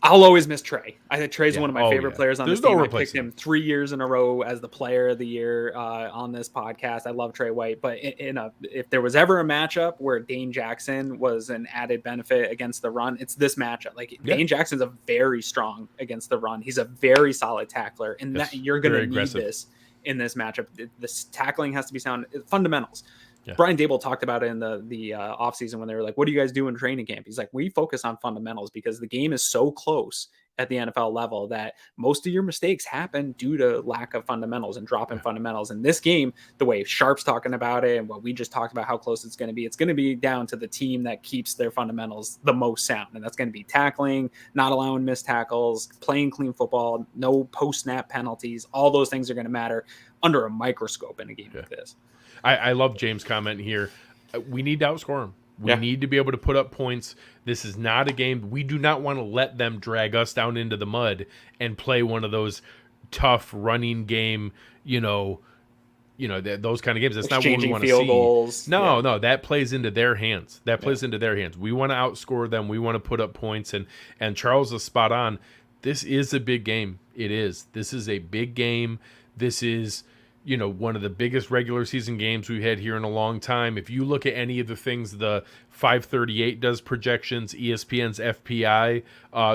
I'll always miss Trey. I think Trey's one of my favorite players on this team. I picked him 3 years in a row as the player of the year on this podcast. I love Trey White, but if there was ever a matchup where Dane Jackson was an added benefit against the run, it's this matchup. Dane Jackson's a very strong against the run. He's a very solid tackler, and that you're going to need this in this matchup. This tackling has to be sound. Fundamentals. Yeah. Brian Dable talked about it in the offseason when they were like, what do you guys do in training camp? He's like, we focus on fundamentals because the game is so close at the NFL level that most of your mistakes happen due to lack of fundamentals and drop in fundamentals. In this game, the way Sharp's talking about it and what we just talked about, how close it's going to be down to the team that keeps their fundamentals the most sound. And that's going to be tackling, not allowing missed tackles, playing clean football, no post-snap penalties. All those things are going to matter under a microscope in a game like this. I love James' comment here. We need to outscore them. We need to be able to put up points. This is not a game. We do not want to let them drag us down into the mud and play one of those tough running game, those kind of games. That's not what we want to see. Goals. No, that plays into their hands. Into their hands. We want to outscore them. We want to put up points. And Charles is spot on. This is a big game. It is. This is a big game. This is one of the biggest regular season games we've had here in a long time. If you look at any of the things the 538 does projections, ESPN's FPI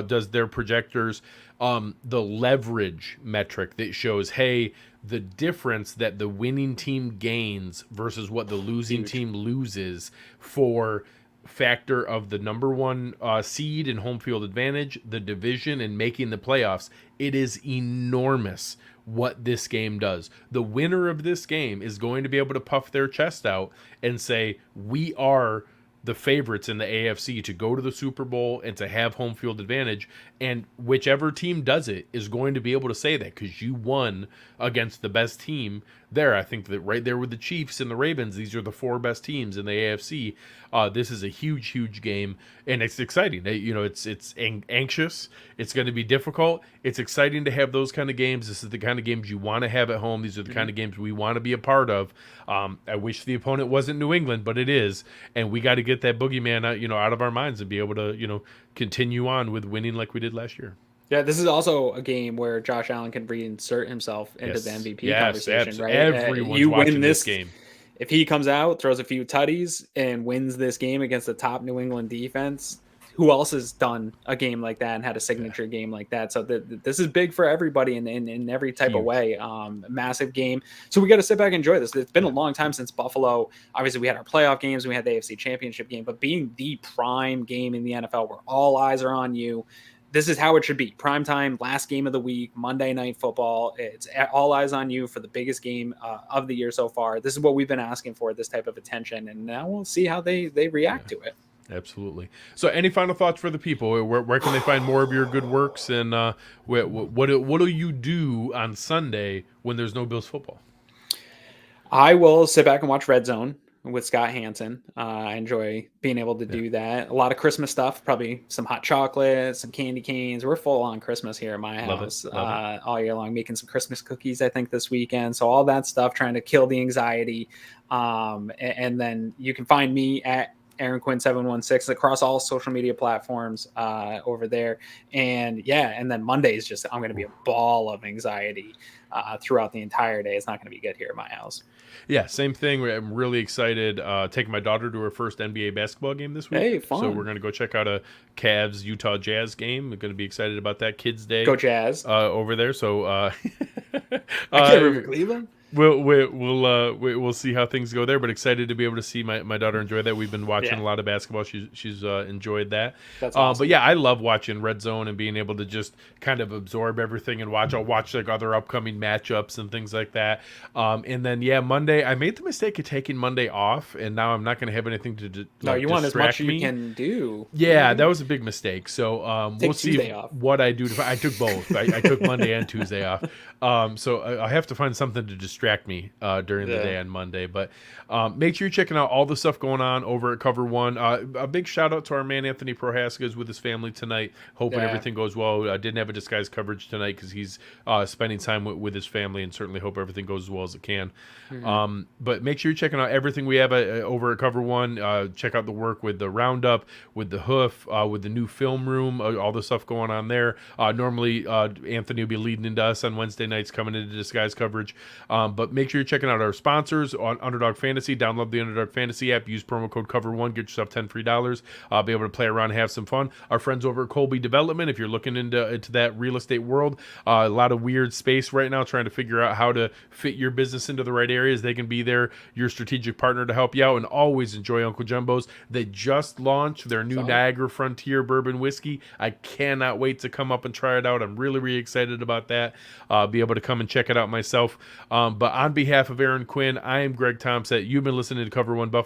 does their projectors, the leverage metric that shows, hey, the difference that the winning team gains versus what the losing team loses for factor of the number one seed and home field advantage, the division, and making the playoffs, it is enormous what this game does. The winner of this game is going to be able to puff their chest out and say, we are the favorites in the AFC to go to the Super Bowl and to have home field advantage. And whichever team does it is going to be able to say that because you won against the best team there. I think that right there with the Chiefs and the Ravens, these are the 4 best teams in the AFC. This is a huge, huge game, and it's exciting. It's anxious. It's going to be difficult. It's exciting to have those kind of games. This is the kind of games you want to have at home. These are the kind of games we want to be a part of. I wish the opponent wasn't New England, but it is, and we got to get that boogeyman out of our minds and be able to continue on with winning like we did last year. Yeah, this is also a game where Josh Allen can reinsert himself into the MVP conversation, right? Everyone's watching this game. If he comes out, throws a few tutties, and wins this game against the top New England defense, who else has done a game like that and had a signature game like that? So this is big for everybody in every type of way. Massive game. So we got to sit back and enjoy this. It's been a long time since Buffalo. Obviously, we had our playoff games. We had the AFC Championship game. But being the prime game in the NFL where all eyes are on you, this is how it should be. Prime time, last game of the week, Monday Night Football. It's all eyes on you for the biggest game of the year so far. This is what we've been asking for, this type of attention. And now we'll see how they react to it. Absolutely. So any final thoughts for the people? Where can they find more of your good works? And what do you do on Sunday when there's no Bills football? I will sit back and watch Red Zone with Scott Hansen. I enjoy being able to do that. A lot of Christmas stuff, probably some hot chocolate, some candy canes. We're full on Christmas here at my house all year long, making some Christmas cookies, I think, this weekend. So all that stuff, trying to kill the anxiety. And then you can find me at Aaron Quinn 716 across all social media platforms over there. And then Monday is just, I'm going to be a ball of anxiety throughout the entire day. It's not going to be good here at my house. Yeah, same thing. I'm really excited. Taking my daughter to her first NBA basketball game this week. Hey, fun. So we're going to go check out a Cavs Utah Jazz game. We're going to be excited about that. Kids Day. Go Jazz. Over there. So I can't remember Cleveland. We'll see how things go there, but excited to be able to see my daughter enjoy that. We've been watching a lot of basketball. She's enjoyed that. That's awesome. But yeah, I love watching Red Zone and being able to just kind of absorb everything and watch. I'll watch like other upcoming matchups and things like that. And then Monday, I made the mistake of taking Monday off, and now I'm not going to have anything to no, you want as much as me. you can do. Yeah, that was a big mistake. So we'll see off. what I do. I took both. I took Monday and Tuesday off. So I have to find something to distract me during the day on Monday. But make sure you're checking out all the stuff going on over at Cover One. A big shout out to our man Anthony Prohaska is with his family tonight. Hoping everything goes well. I didn't have a disguise coverage tonight because he's spending time with his family, and certainly hope everything goes as well as it can. Mm-hmm. But make sure you're checking out everything we have over at Cover One. Check out the work with the Roundup, with the Hoof, with the new film room, all the stuff going on there. Normally, Anthony will be leading into us on Wednesday nights coming into disguise coverage. But make sure you're checking out our sponsors on Underdog Fantasy. Download the Underdog Fantasy app. Use promo code COVER1. Get yourself $10 free. Be able to play around and have some fun. Our friends over at Colby Development, if you're looking into that real estate world, a lot of weird space right now trying to figure out how to fit your business into the right areas. They can be there, your strategic partner to help you out. And always enjoy Uncle Jumbo's. They just launched their new Niagara Frontier Bourbon Whiskey. I cannot wait to come up and try it out. I'm really, really excited about that. Be able to come and check it out myself. But on behalf of Aaron Quinn, I am Greg Thompson. You've been listening to Cover One Buffalo.